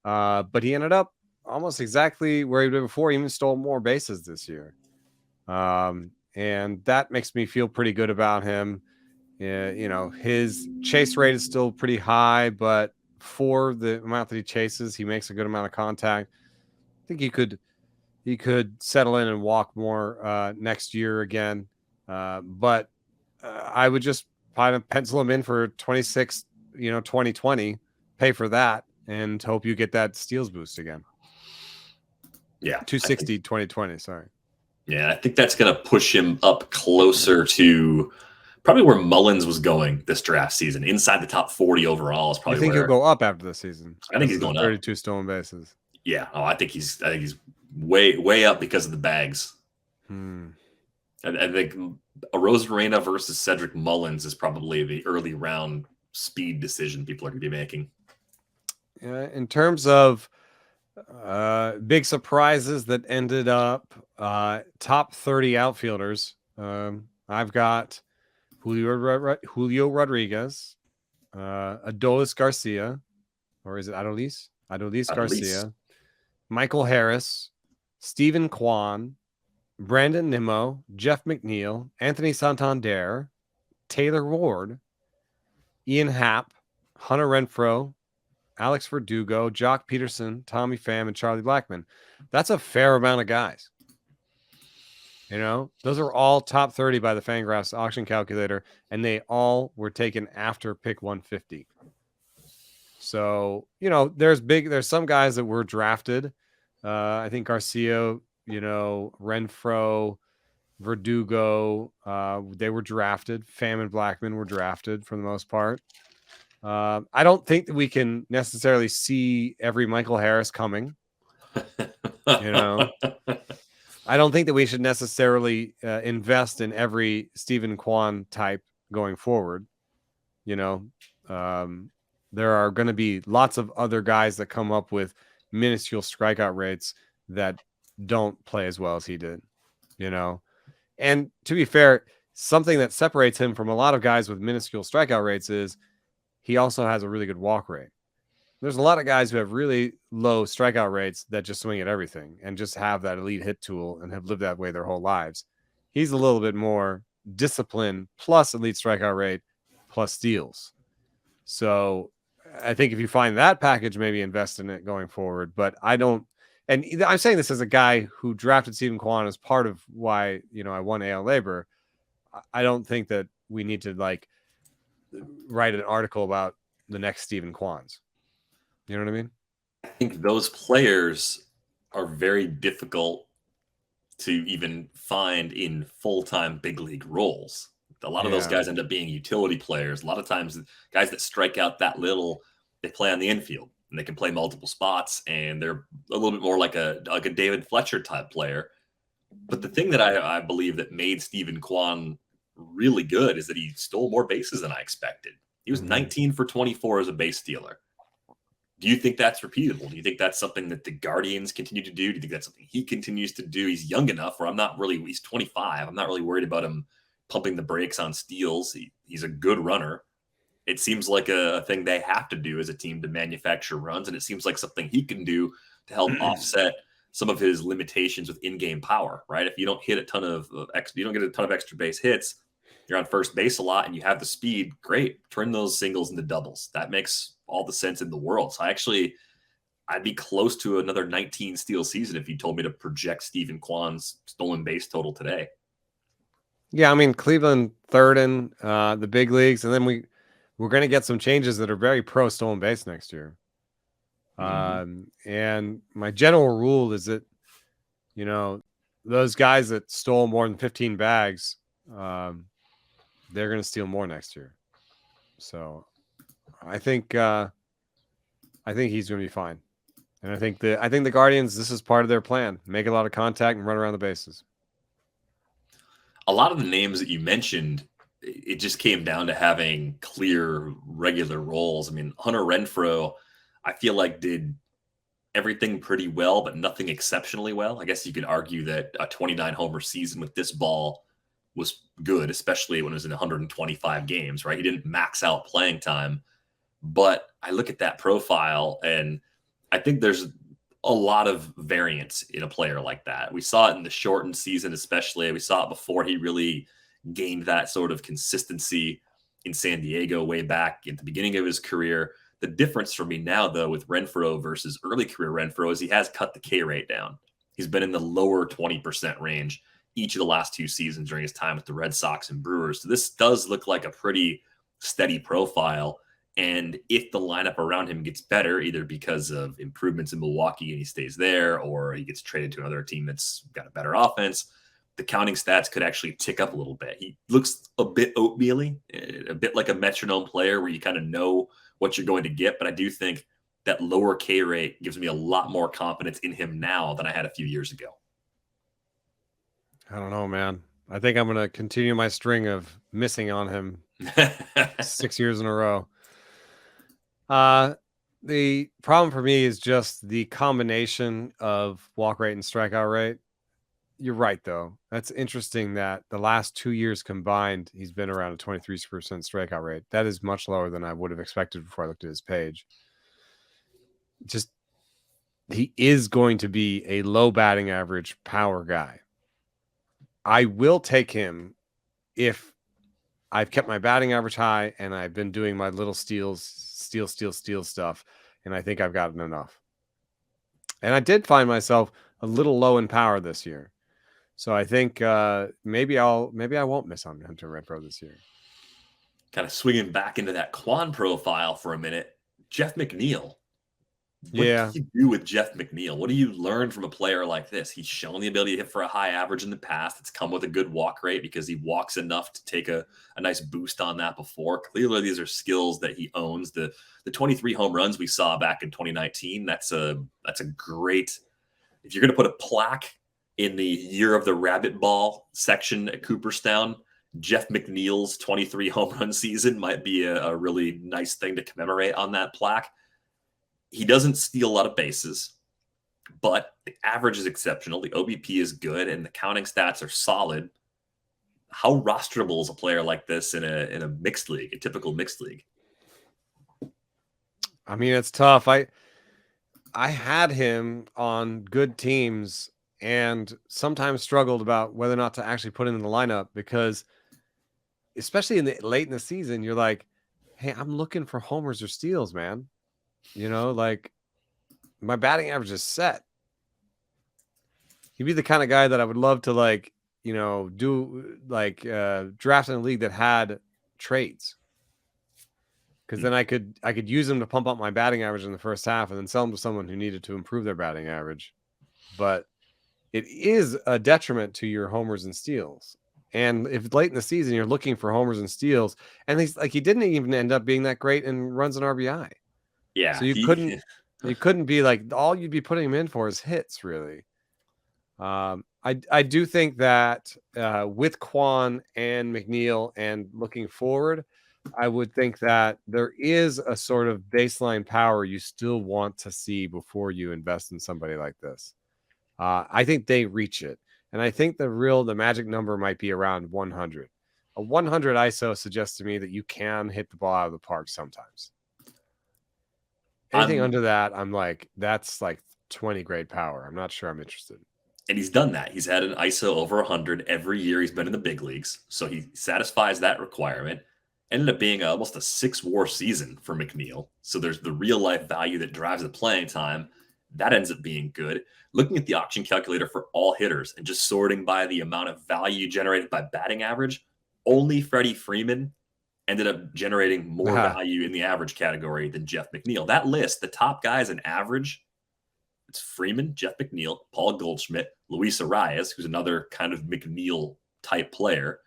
But he ended up almost exactly where he did before. He even stole more bases this year. And that makes me feel pretty good about him. His chase rate is still pretty high, but for the amount that he chases, he makes a good amount of contact. I think he could settle in and walk more next year again. But I would just kind of pencil him in for 26, 2020, pay for that, and hope you get that steals boost again. Yeah. 260, 2020, sorry. Yeah, I think that's going to push him up closer to probably where Mullins was going this draft season. Inside the top 40 overall is probably he'll go up after the season? I think he's going 32 up. 32 stolen bases. Yeah. Oh, I think he's way up because of the bags. I think Arozarena versus Cedric Mullins is probably the early round speed decision people are going to be making. In terms of big surprises that ended up top 30 outfielders, I've got Julio Rodriguez, Adolis Garcia, or is it Adolis? Adolis Garcia, Michael Harris, Stephen Kwan, Brandon Nimmo, Jeff McNeil, Anthony Santander, Taylor Ward, Ian Happ, Hunter Renfroe, Alex Verdugo, Jock Peterson, Tommy Pham, and Charlie Blackmon. That's a fair amount of guys. You know, those are all top 30 by the Fangraphs auction calculator, and they all were taken after pick 150. So, you know, there's some guys that were drafted. I think Garcia, you know, Renfroe, Verdugo, they were drafted. Pham and Blackmon were drafted for the most part. I don't think that we can necessarily see every Michael Harris coming. You know, I don't think that we should necessarily invest in every Stephen Kwan type going forward. You know, there are going to be lots of other guys that come up with minuscule strikeout rates that don't play as well as he did. You know, and to be fair, something that separates him from a lot of guys with minuscule strikeout rates is he also has a really good walk rate. There's a lot of guys who have really low strikeout rates that just swing at everything and just have that elite hit tool and have lived that way their whole lives. He's a little bit more discipline plus elite strikeout rate plus steals. So I think if you find that package, maybe invest in it going forward. But I don't. And I'm saying this as a guy who drafted Stephen Kwan as part of why, you know, I won AL Labor. I don't think that we need to like write an article about the next Stephen Kwans. You know what I mean? I think those players are very difficult to even find in full-time big league roles. A lot of those guys end up being utility players. A lot of times, guys that strike out that little, they play on the infield and they can play multiple spots, and they're a little bit more like a David Fletcher type player. But the thing that I believe that made Stephen Kwan really good is that he stole more bases than I expected. He was 19 for 24 as a base stealer. Do you think that's repeatable? Do you think that's something that the Guardians continue to do? Do you think that's something he continues to do? He's young enough where he's 25. I'm not really worried about him pumping the brakes on steals. He's a good runner. It seems like a thing they have to do as a team to manufacture runs, and it seems like something he can do to help offset some of his limitations with in-game power, right? If you don't hit a ton of you don't get a ton of extra base hits, you're on first base a lot and you have the speed, great. Turn those singles into doubles. That makes all the sense in the world. So I'd be close to another 19 steal season if you told me to project Stephen Kwan's stolen base total today. Yeah, I mean, Cleveland third in the big leagues, and then we're going to get some changes that are very pro stolen base next year. And my general rule is that, you know, those guys that stole more than 15 bags, they're going to steal more next year. So I think he's going to be fine. And I think the Guardians, this is part of their plan. Make a lot of contact and run around the bases. A lot of the names that you mentioned, it just came down to having clear, regular roles. I mean, Hunter Renfroe, I feel like did everything pretty well, but nothing exceptionally well. I guess you could argue that a 29 homer season with this ball was good, especially when it was in 125 games, right? He didn't max out playing time. But I look at that profile, and I think there's a lot of variance in a player like that. We saw it in the shortened season, especially. We saw it before he really gained that sort of consistency in San Diego way back at the beginning of his career. The difference for me now, though, with Renfroe versus early career Renfroe is he has cut the K rate down. He's been in the lower 20% range each of the last two seasons during his time with the Red Sox and Brewers. So this does look like a pretty steady profile. And if the lineup around him gets better, either because of improvements in Milwaukee and he stays there, or he gets traded to another team that's got a better offense, the counting stats could actually tick up a little bit. He looks a bit oatmeal-y, a bit like a metronome player where you kind of know what you're going to get. But I do think that lower K rate gives me a lot more confidence in him now than I had a few years ago. I don't know, man. I think I'm going to continue my string of missing on him 6 years in a row. The problem for me is just the combination of walk rate and strikeout rate. You're right, though. That's interesting that the last 2 years combined, he's been around a 23% strikeout rate. That is much lower than I would have expected before I looked at his page. Just, he is going to be a low batting average power guy. I will take him if I've kept my batting average high and I've been doing my little steal stuff. and I think I've gotten enough. And I did find myself a little low in power this year. So I think maybe I won't miss on Hunter Renfroe this year. Kind of swinging back into that Kwan profile for a minute. Jeff McNeil. What do Yeah. you do with Jeff McNeil? What do you learn from a player like this? He's shown the ability to hit for a high average in the past. It's come with a good walk rate because he walks enough to take a nice boost on that before. Clearly, these are skills that he owns. The 23 home runs we saw back in 2019, that's a great. If you're going to put a plaque in the Year of the Rabbit Ball section at Cooperstown, Jeff McNeil's 23 home run season might be a really nice thing to commemorate on that plaque. He doesn't steal a lot of bases, but the average is exceptional. The OBP is good, and the counting stats are solid. How rosterable is a player like this in a mixed league, a typical mixed league? I mean, it's tough. I had him on good teams and sometimes struggled about whether or not to actually put him in the lineup because, especially late in the season, you're like, hey, I'm looking for homers or steals, man. Like my batting average is set. He'd be the kind of guy that I would love to do draft in a league that had trades. Because then I could use him to pump up my batting average in the first half and then sell him to someone who needed to improve their batting average. But it is a detriment to your homers and steals. And if late in the season you're looking for homers and steals, and he didn't even end up being that great in runs and RBI. Yeah, so you couldn't be like, all you'd be putting him in for is hits, really. I do think that with Kwan and McNeil and looking forward, I would think that there is a sort of baseline power you still want to see before you invest in somebody like this. I think they reach it. And I think the magic number might be around 100. A 100 ISO suggests to me that you can hit the ball out of the park sometimes. Anything under that, I'm like, that's like 20 grade power. I'm not sure I'm interested. And he's done that. He's had an ISO over 100 every year he's been in the big leagues. So he satisfies that requirement. Ended up being almost a 6-WAR season for McNeil. So there's the real life value that drives the playing time. That ends up being good. Looking at the auction calculator for all hitters and just sorting by the amount of value generated by batting average, only Freddie Freeman ended up generating more value in the average category than Jeff McNeil. That list, the top guys in average, it's Freeman, Jeff McNeil, Paul Goldschmidt, Luis Arias, who's another kind of McNeil type player,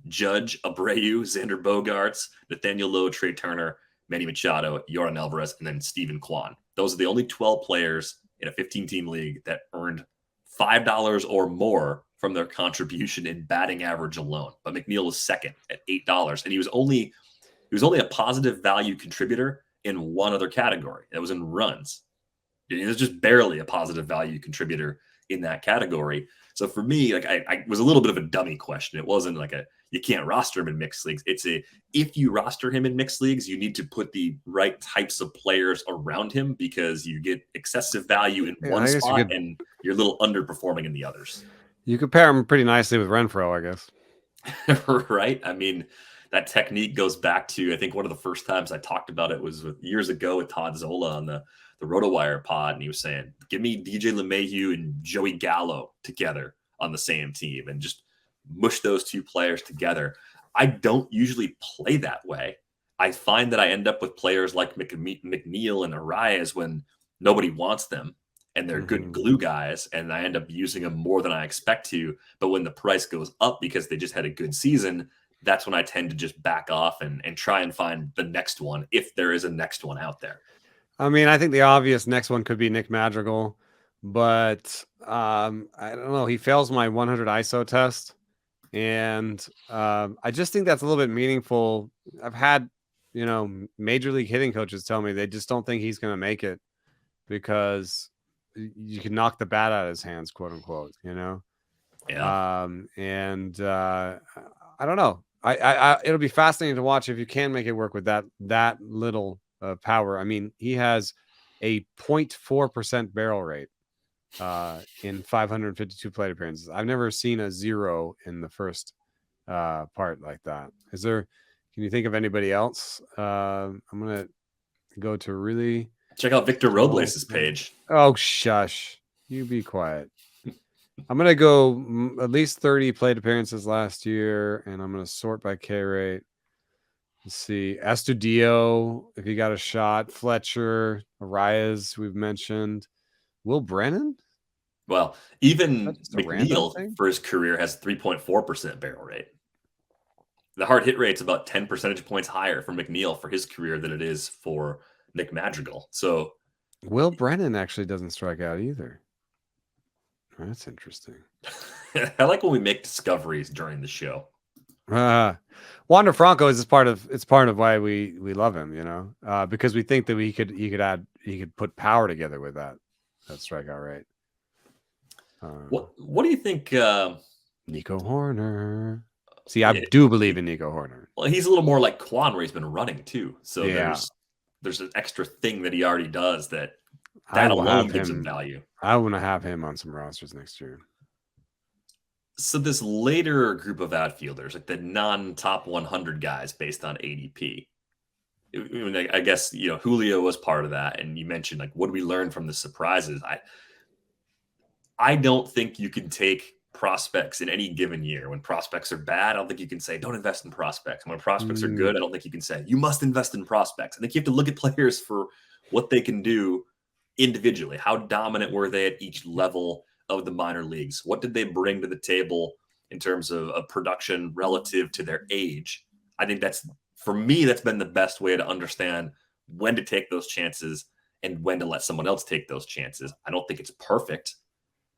Judge, Abreu, Xander Bogaerts, Nathaniel Lowe, Trey Turner, Manny Machado, Yordan Alvarez, and then Stephen Kwan. Those are the only 12 players in a 15-team league that earned $5 or more from their contribution in batting average alone. But McNeil was second at $8, and he was only a positive value contributor in one other category. That was in runs. He was just barely a positive value contributor in that category. So for me, like I was a little bit of a dummy question. It wasn't like you can't roster him in mixed leagues. It's if you roster him in mixed leagues, you need to put the right types of players around him because you get excessive value in one spot and you're a little underperforming in the others. You compare him pretty nicely with Renfroe, I guess. Right? I mean, that technique goes back to, I think one of the first times I talked about it was years ago with Todd Zola on the RotoWire pod, and he was saying, give me DJ LeMahieu and Joey Gallo together on the same team and just mush those two players together. I don't usually play that way. I find that I end up with players like McNeil and Arias when nobody wants them and they're good glue guys, and I end up using them more than I expect to. But when the price goes up because they just had a good season, that's when I tend to just back off and try and find the next one, if there is a next one out there. I mean, I think the obvious next one could be Nick Madrigal, but I don't know. He fails my 100 ISO test, and I just think that's a little bit meaningful. I've had, major league hitting coaches tell me they just don't think he's going to make it because you can knock the bat out of his hands, quote unquote, Yeah. I don't know. I it'll be fascinating to watch if you can make it work with that little power. I mean, he has a 0.4% barrel rate in 552 plate appearances. I've never seen a 0 in the first part like that. Can you think of anybody else? I'm going to go to really Check out Victor Robles' page. Oh, shush. You be quiet. I'm going to go at least 30 plate appearances last year, and I'm going to sort by K rate. Let's see. Estudio, if he got a shot. Fletcher, Arias, we've mentioned. Will Brennan? Well, even Just a random McNeil thing? for his career has 3.4% barrel rate. The hard hit rate's about 10 percentage points higher for McNeil for his career than it is for Nick Madrigal. So Will Brennan actually doesn't strike out either. That's interesting. I like when we make discoveries during the show. Wander Franco is part of why we love him, because we think that he could put power together with that strikeout rate. What do you think? Nico Horner. See, I do believe in Nico Horner. Well, he's a little more like Kwan, where he's been running too. So yeah. there's an extra thing that he already does that alone gives him value. I want to have him on some rosters next year. So this later group of outfielders, like the non-top 100 guys based on ADP, I guess Julio was part of that, and you mentioned like what do we learn from the surprises? I don't think you can take prospects in any given year. When prospects are bad, I don't think you can say don't invest in prospects. And when prospects are good, I don't think you can say you must invest in prospects. I think you have to look at players for what they can do individually. How dominant were they at each level of the minor leagues? What did they bring to the table in terms of production relative to their age? I think that's been the best way to understand when to take those chances and when to let someone else take those chances. I don't think it's perfect.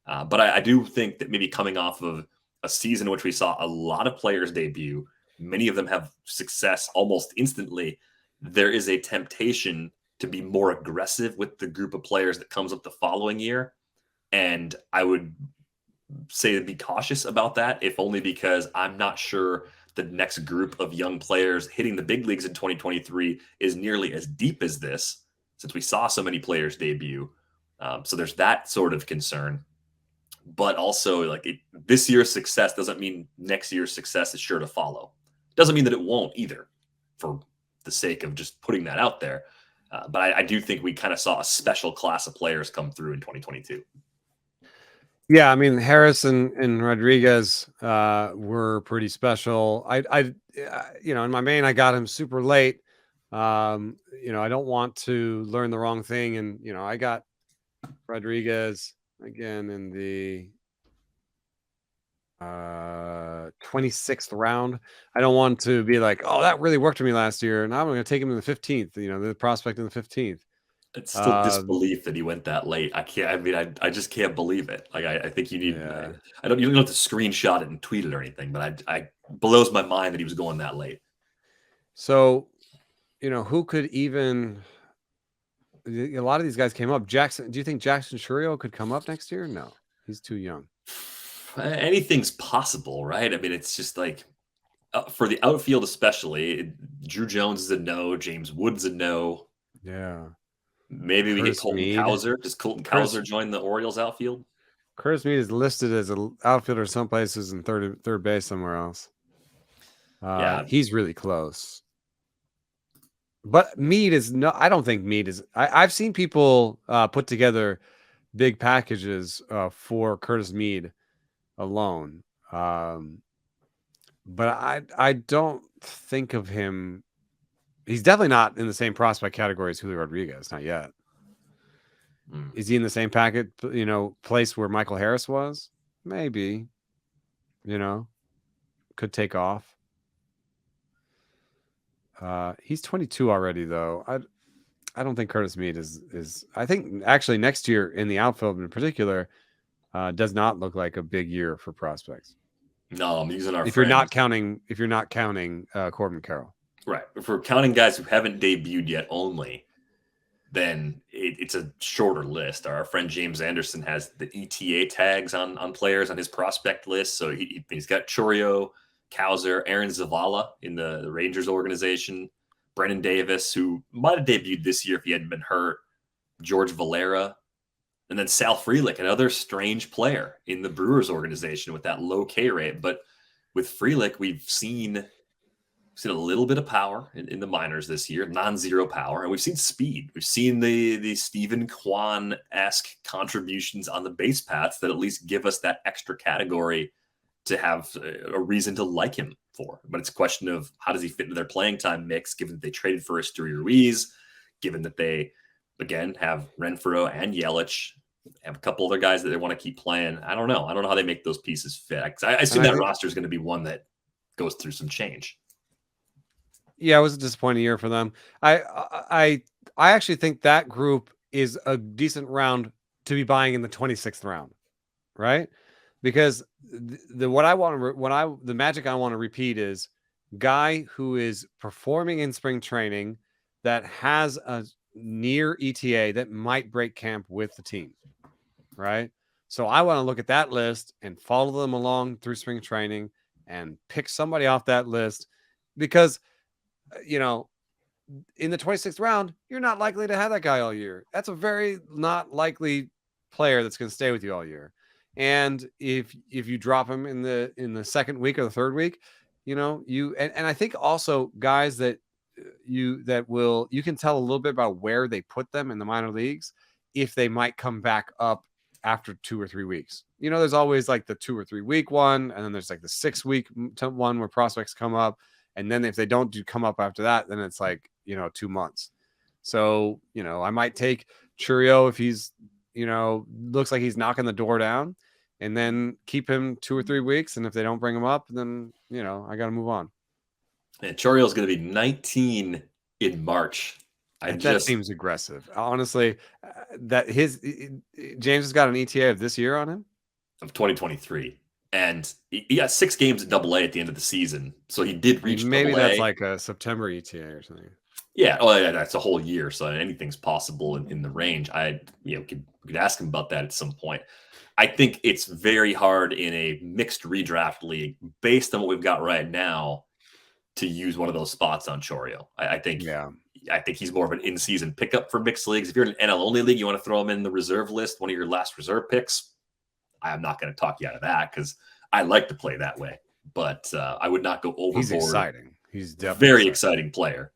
But I do think that maybe coming off of a season in which we saw a lot of players debut, many of them have success almost instantly, there is a temptation to be more aggressive with the group of players that comes up the following year. And I would say to be cautious about that, if only because I'm not sure the next group of young players hitting the big leagues in 2023 is nearly as deep as this, since we saw so many players debut. So there's that sort of concern. But also, this year's success doesn't mean next year's success is sure to follow. Doesn't mean that it won't either, for the sake of just putting that out there. But I do think we kind of saw a special class of players come through in 2022. Yeah, I mean Harris and Rodriguez were pretty special. I in my main I got him super late. I don't want to learn the wrong thing, and I got Rodriguez again in the 26th round. I don't want to be like, oh, that really worked for me last year, and I'm going to take him in the 15th. The prospect in the 15th. It's still disbelief that he went that late. I can't. I mean, I just can't believe it. Like I think you need. Yeah. You don't have to screenshot it and tweet it or anything, but I blows my mind that he was going that late. So, who could even? A lot of these guys came up. Jackson, do you think Jackson Churio could come up next year? No, he's too young. Anything's possible, right? I mean, it's just like for the outfield, especially. Drew Jones is a no. James Wood's a no. Yeah. Maybe we get Colton Cowser. Does Colton Cowser join the Orioles outfield? Curtis Mead is listed as an outfielder some places and third base somewhere else. Yeah, he's really close. But Mead is no. I don't think Mead is. I've seen people put together big packages for Curtis Mead alone, but I don't think of him. He's definitely not in the same prospect category as Julio Rodriguez. Not yet. Is he in the same packet? Place where Michael Harris was? Maybe. Could take off. He's 22 already, though. I don't think Curtis Mead is. I think actually next year in the outfield in particular does not look like a big year for prospects. No, I'm using our. If you're not counting Corbin Carroll, right? If we're counting guys who haven't debuted yet only, then it's a shorter list. Our friend James Anderson has the ETA tags on players on his prospect list, so he's got Churio, Cowser, Aaron Zavala in the Rangers organization, Brennan Davis, who might have debuted this year if he hadn't been hurt, George Valera, and then Sal Frelick, another strange player in the Brewers organization with that low K rate. But with Frelick, we've seen seen a little bit of power in the minors this year, non-zero power, and we've seen speed. We've seen the Stephen Kwan-esque contributions on the base paths that at least give us that extra category to have a reason to like him for. But it's a question of how does he fit into their playing time mix, given that they traded for Esteury Ruiz, given that they, again, have Renfroe and Yelich, have a couple other guys that they want to keep playing. I don't know. I don't know how they make those pieces fit. I assume that roster is going to be one that goes through some change. Yeah, it was a disappointing year for them. I actually think that group is a decent round to be buying in the 26th round, right? Because the magic I want to repeat is guy who is performing in spring training that has a near ETA that might break camp with the team, right? So I want to look at that list and follow them along through spring training and pick somebody off that list because in the 26th round, you're not likely to have that guy all year. That's a very not likely player that's going to stay with you all year. And if you drop him in the second week or the third week, and I think also guys that you can tell a little bit about where they put them in the minor leagues if they might come back up after 2 or 3 weeks. There's always like the 2 or 3 week one, and then there's like the 6 week one where prospects come up. And then if they don't come up after that, then it's like, 2 months. So, I might take Churio if he's, looks like he's knocking the door down, and then keep him 2 or 3 weeks. And if they don't bring him up, then, I got to move on. And Churio is going to be 19 in March. That seems aggressive. Honestly, James has got an ETA of this year on him? Of 2023. And he got 6 games at Double A at the end of the season, so he did reach. Maybe Double A. That's like a September ETA or something. Yeah, that's a whole year, so anything's possible in the range. I could ask him about that at some point. I think it's very hard in a mixed redraft league, based on what we've got right now, to use one of those spots on Churio. I think he's more of an in-season pickup for mixed leagues. If you're in an NL only league, you want to throw him in the reserve list, one of your last reserve picks. I'm not going to talk you out of that because I like to play that way, but I would not go overboard. He's exciting. He's definitely very exciting player,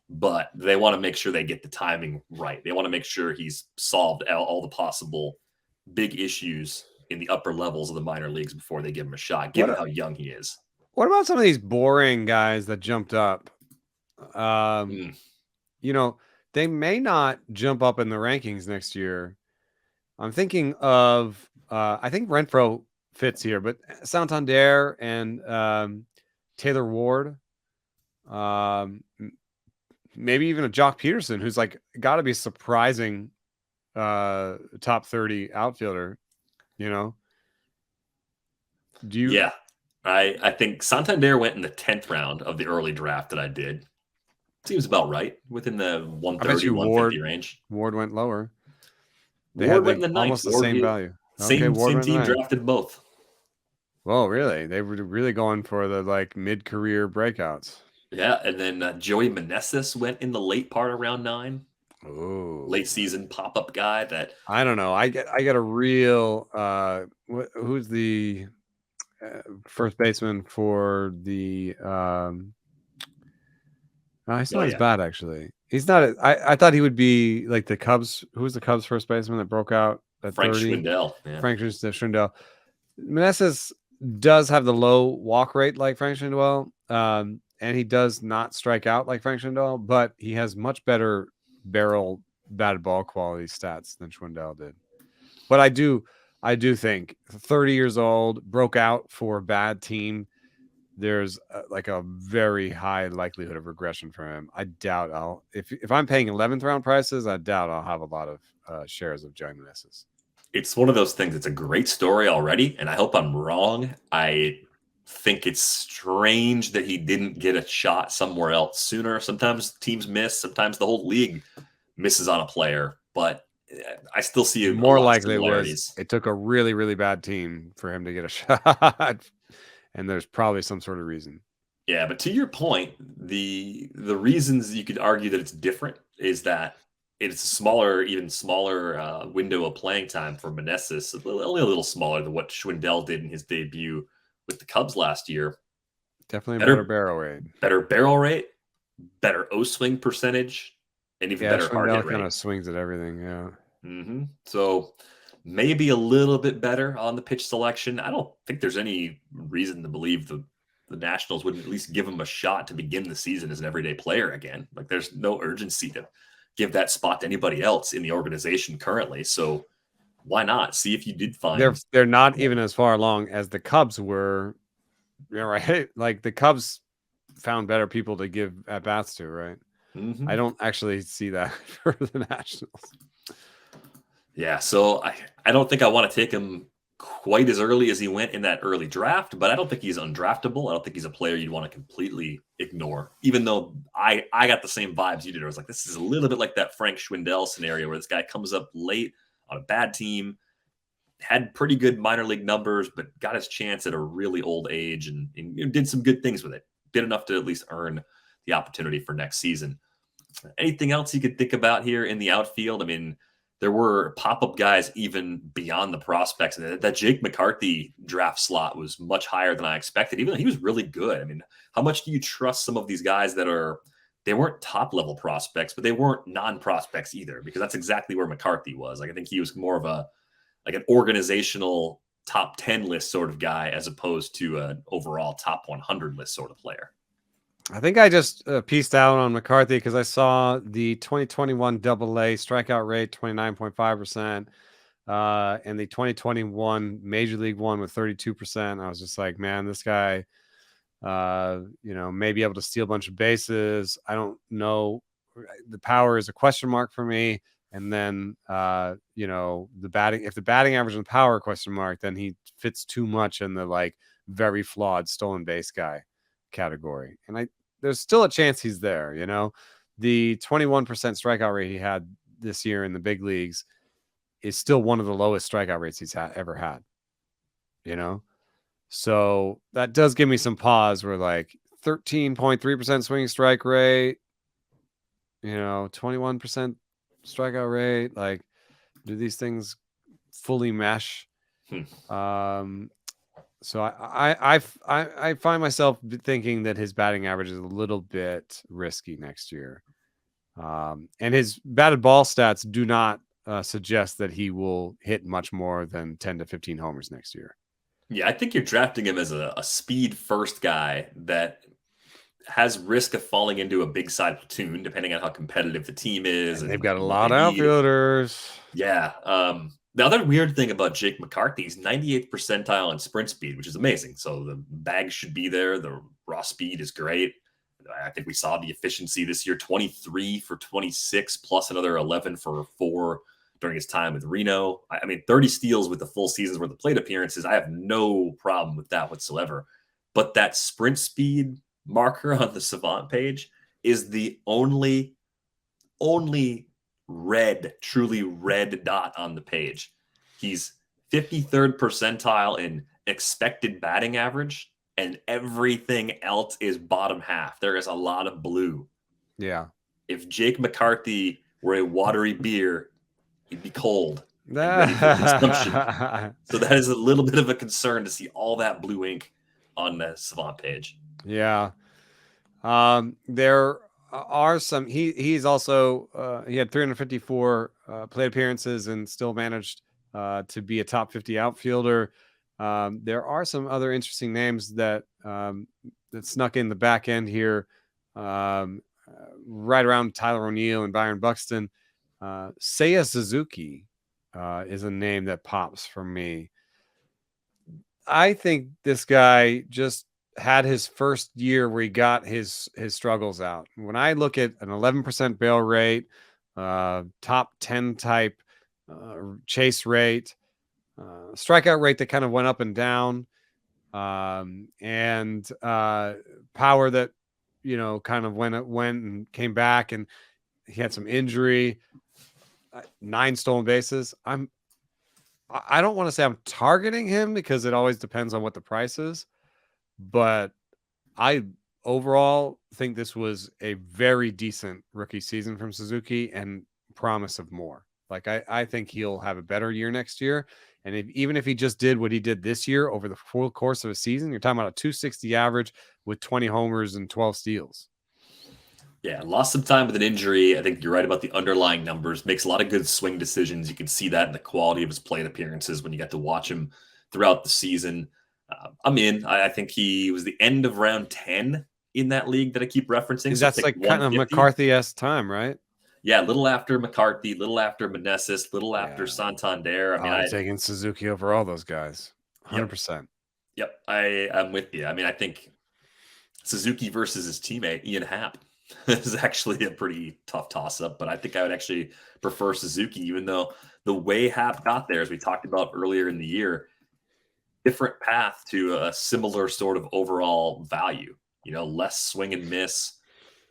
but they want to make sure they get the timing right. They want to make sure he's solved all the possible big issues in the upper levels of the minor leagues before they give him a shot, given how young he is. What about some of these boring guys that jumped up? They may not jump up in the rankings next year. I'm thinking of I think Renfroe fits here, but Santander and Taylor Ward, maybe even a Jock Peterson, who's like got to be surprising top 30 outfielder. Do you? Yeah, I think Santander went in the 10th round of the early draft that I did. Seems about right, within the 130, 150 range. Ward went lower. Ward went in the almost the same value. Same team drafted both. Well, really? They were really going for the like mid-career breakouts. Yeah, and then Joey Meneses went in the late part of round 9. Oh, late season pop-up guy that I don't know. I got a real who's the first baseman for the he's not as bad actually. He's not. I thought he would be like the Cubs. Who was the Cubs first baseman that broke out at Frank 30? Schwindel. Yeah. Frank Schwindel. Meneses does have the low walk rate like Frank Schwindel, and he does not strike out like Frank Schwindel, but he has much better barrel batted ball quality stats than Schwindel did. But I do think 30 years old, broke out for a bad team. There's like a very high likelihood of regression for him. I doubt if I'm paying 11th round prices, I doubt I'll have a lot of shares of Joey Meneses. It's one of those things. It's a great story already, and I hope I'm wrong. I think it's strange that he didn't get a shot somewhere else sooner. Sometimes teams miss. Sometimes the whole league misses on a player, but I still see more likely it took a really, really bad team for him to get a shot. And there's probably some sort of reason. Yeah, but to your point, the reasons you could argue that it's different is that it's a even smaller window of playing time for Meneses, only a little smaller than what Schwindel did in his debut with the Cubs last year. Definitely a better barrel rate. Better O swing percentage, and even Yeah, better hard hit Schwindel kind rate. of swings at everything. Yeah. So maybe a little bit better on the pitch selection. I don't think there's any reason to believe the Nationals wouldn't at least give him a shot to begin the season as an everyday player again. Like there's no urgency to give that spot to anybody else in the organization currently. So why not see if you did find they're not even as far along as the Cubs were. Yeah, right. Like the Cubs found better people to give at bats to, right? I don't actually see that for the Nationals. Yeah, so I don't think I want to take him quite as early as he went in that early draft, but I don't think he's undraftable. I don't think he's a player you'd want to completely ignore, even though I got the same vibes you did. I was like, this is a little bit like that Frank Schwindel scenario where this guy comes up late on a bad team, had pretty good minor league numbers, but got his chance at a really old age and did some good things with it. Did enough to at least earn the opportunity for next season. Anything else you could think about here in the outfield? I mean, there were pop-up guys even beyond the prospects. That Jake McCarthy draft slot was much higher than I expected, even though he was really good. I mean, how much do you trust some of these guys they weren't top-level prospects, but they weren't non-prospects either, because that's exactly where McCarthy was. Like, I think he was more of an organizational top 10 list sort of guy as opposed to an overall top 100 list sort of player. I think I just pieced out on McCarthy because I saw the 2021 AA strikeout rate 29.5%, and the 2021 Major League one with 32%. I was just like, man, this guy, may be able to steal a bunch of bases. I don't know. The power is a question mark for me. And then, the batting, if the batting average and power question mark, then he fits too much in the like very flawed stolen base guy category. And there's still a chance he's there, the 21% strikeout rate he had this year in the big leagues is still one of the lowest strikeout rates he's ever had, so that does give me some pause. Where like 13.3% swinging strike rate, 21% strikeout rate, like do these things fully mesh? So I find myself thinking that his batting average is a little bit risky next year. And his batted ball stats do not suggest that he will hit much more than 10 to 15 homers next year. Yeah, I think you're drafting him as a speed first guy that has risk of falling into a big side platoon, depending on how competitive the team is. And they've got a lot of outfielders. Yeah. The other weird thing about Jake McCarthy is 98th percentile in sprint speed, which is amazing. So the bag should be there. The raw speed is great. I think we saw the efficiency this year, 23 for 26, plus another 11 for 4 during his time with Reno. I mean, 30 steals with the full season's worth of plate appearances. I have no problem with that whatsoever. But that sprint speed marker on the Savant page is the only truly red dot on the page. He's 53rd percentile in expected batting average, and everything else is bottom half. There is a lot of blue. Yeah. If Jake McCarthy were a watery beer, he'd be cold and ready for consumption. So that is a little bit of a concern to see all that blue ink on the Savant page. Yeah. There are some. He's also he had 354 plate appearances and still managed to be a top 50 outfielder. There are some other interesting names that snuck in the back end here, right around Tyler O'Neill and Byron Buxton. Seiya Suzuki is a name that pops for me. I think this guy just had his first year where he got his struggles out. When I look at an 11% barrel rate, top 10 type chase rate, strikeout rate that kind of went up and down, and power that kind of went and came back, and he had some injury, 9 stolen bases. I don't want to say I'm targeting him because it always depends on what the price is, but I overall think this was a very decent rookie season from Suzuki and promise of more. Like I think he'll have a better year next year. And even if he just did what he did this year over the full course of a season, you're talking about a 260 average with 20 homers and 12 steals. Yeah, lost some time with an injury. I think you're right about the underlying numbers. Makes a lot of good swing decisions. You can see that in the quality of his plate appearances when you get to watch him throughout the season. I'm in. I think he was the end of round 10 in that league that I keep referencing. So That's like kind of McCarthy-esque time, right? Yeah, a little after McCarthy, little after Meneses, little after Santander. I mean, I'm taking Suzuki over all those guys, 100%. Yep, I'm with you. I mean, I think Suzuki versus his teammate Ian Happ is actually a pretty tough toss-up, but I think I would actually prefer Suzuki, even though the way Happ got there, as we talked about earlier in the year, different path to a similar sort of overall value. Less swing and miss.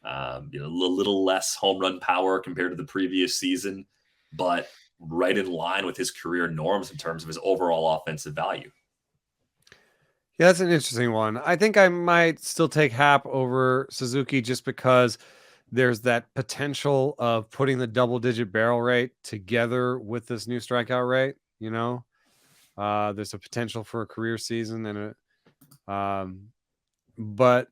A little less home run power compared to the previous season, but right in line with his career norms in terms of his overall offensive value. Yeah, that's an interesting one. I think I might still take Happ over Suzuki just because there's that potential of putting the double-digit barrel rate together with this new strikeout rate. There's a potential for a career season but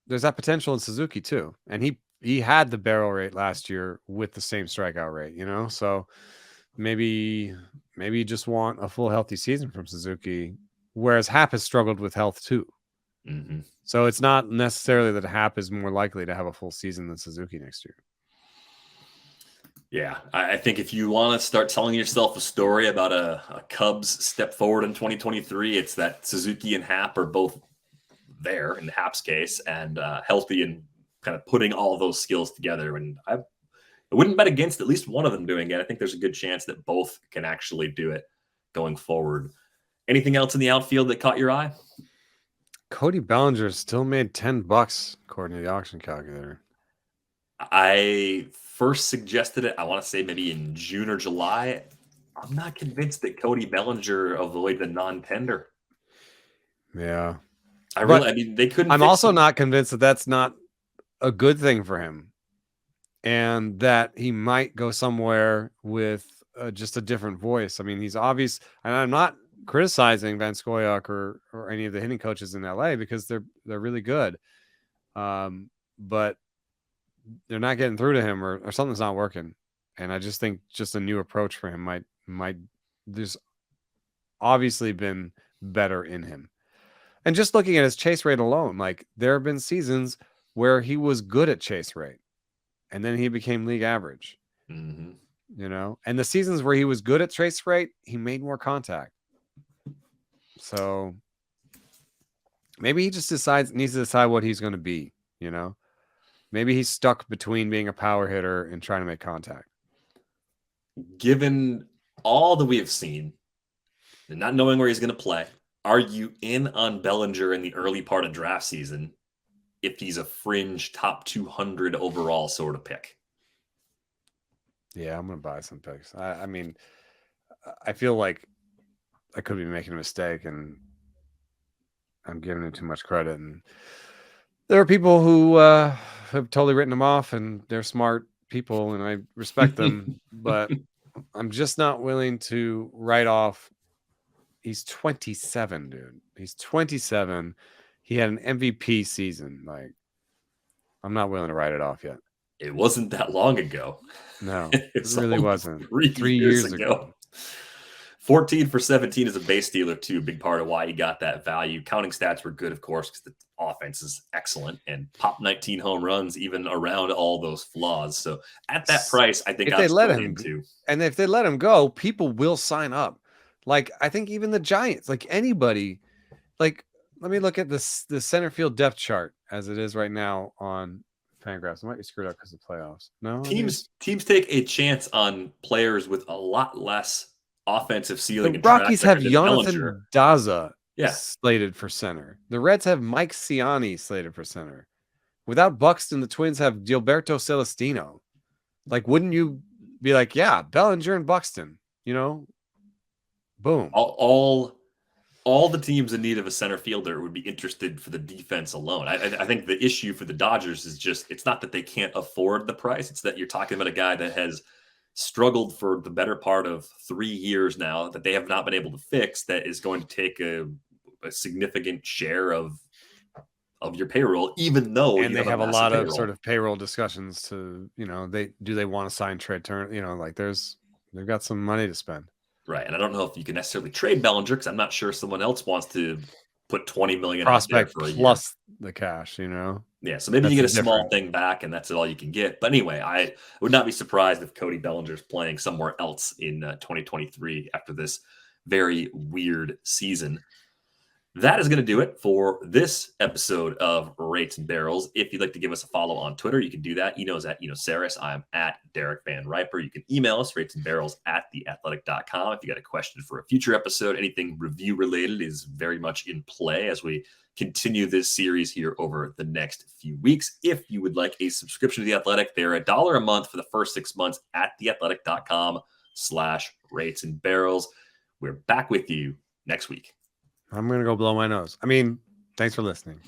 there's that potential in Suzuki too. And he had the barrel rate last year with the same strikeout rate, so maybe you just want a full healthy season from Suzuki, whereas Happ has struggled with health too. Mm-hmm. So it's not necessarily that Happ is more likely to have a full season than Suzuki next year. Yeah, I think if you want to start telling yourself a story about a Cubs step forward in 2023, it's that Suzuki and Happ are both there in Happ's case and healthy and kind of putting all those skills together. And I wouldn't bet against at least one of them doing it. I think there's a good chance that both can actually do it going forward. Anything else in the outfield that caught your eye? Cody Bellinger still made $10 according to the auction calculator. I first suggested it, I want to say maybe in June or July. I'm not convinced that Cody Bellinger avoided a non-tender. Yeah. They couldn't. I'm also not convinced that that's not a good thing for him, and that he might go somewhere with just a different voice. I mean, he's obvious, and I'm not criticizing Van Scoyoc or any of the hitting coaches in LA because they're really good, but they're not getting through to him, or something's not working. And I just think just a new approach for him might. There's obviously been better in him. And just looking at his chase rate alone, like there have been seasons where he was good at chase rate and then he became league average, mm-hmm. And the seasons where he was good at chase rate, he made more contact. So maybe he just needs to decide what he's going to be, maybe he's stuck between being a power hitter and trying to make contact. Given all that we have seen and not knowing where he's going to play, are you in on Bellinger in the early part of draft season if he's a fringe top 200 overall sort of pick? Yeah, I'm going to buy some picks. I mean, I feel like I could be making a mistake and I'm giving him too much credit. And there are people who have totally written him off, and they're smart people and I respect them, but I'm just not willing to write off. He's 27, dude. He's 27. He had an MVP season. Like, I'm not willing to write it off yet. It wasn't that long ago. No, it really wasn't. 3 years ago. 14 for 17 is a base stealer too. Big part of why he got that value. Counting stats were good, of course, because the offense is excellent, and pop 19 home runs even around all those flaws. So at that price, I think if they let him go, people will sign up. Like, I think even the Giants, like anybody, like, let me look at the center field depth chart as it is right now on Fangraphs. It might be screwed up because of playoffs. No, teams take a chance on players with a lot less offensive ceiling. The Rockies have Jonathan Daza slated for center. The Reds have Mike Ciani slated for center. Without Buxton, the Twins have Gilberto Celestino. Like, wouldn't you be like, yeah, Bellinger and Buxton, boom. All the teams in need of a center fielder would be interested for the defense alone. I think the issue for the Dodgers is just, it's not that they can't afford the price. It's that you're talking about a guy that has struggled for the better part of 3 years now that they have not been able to fix, that is going to take a significant share of your payroll, even though And you they have have a massive lot of payroll. sort of payroll discussions to, they want to sign Trey Turner, like they've got some money to spend. Right. And I don't know if you can necessarily trade Bellinger, because I'm not sure someone else wants to put 20 million out there Prospect for a year. plus the cash, Yeah, so maybe That's you get a the small difference. thing back, and that's all you can get. But anyway, I would not be surprised if Cody Bellinger's playing somewhere else in 2023 after this very weird season. That is going to do it for this episode of Rates and Barrels. If you'd like to give us a follow on Twitter, you can do that. Eno's at Enosaris. I'm at Derek Van Riper. You can email us, ratesandbarrels@theathletic.com. If you got a question for a future episode, anything review related is very much in play as we continue this series here over the next few weeks. If you would like a subscription to The Athletic, they're $1 a month for the first 6 months at theathletic.com/rates and barrels. We're back with you next week. I'm going to go blow my nose. Thanks for listening.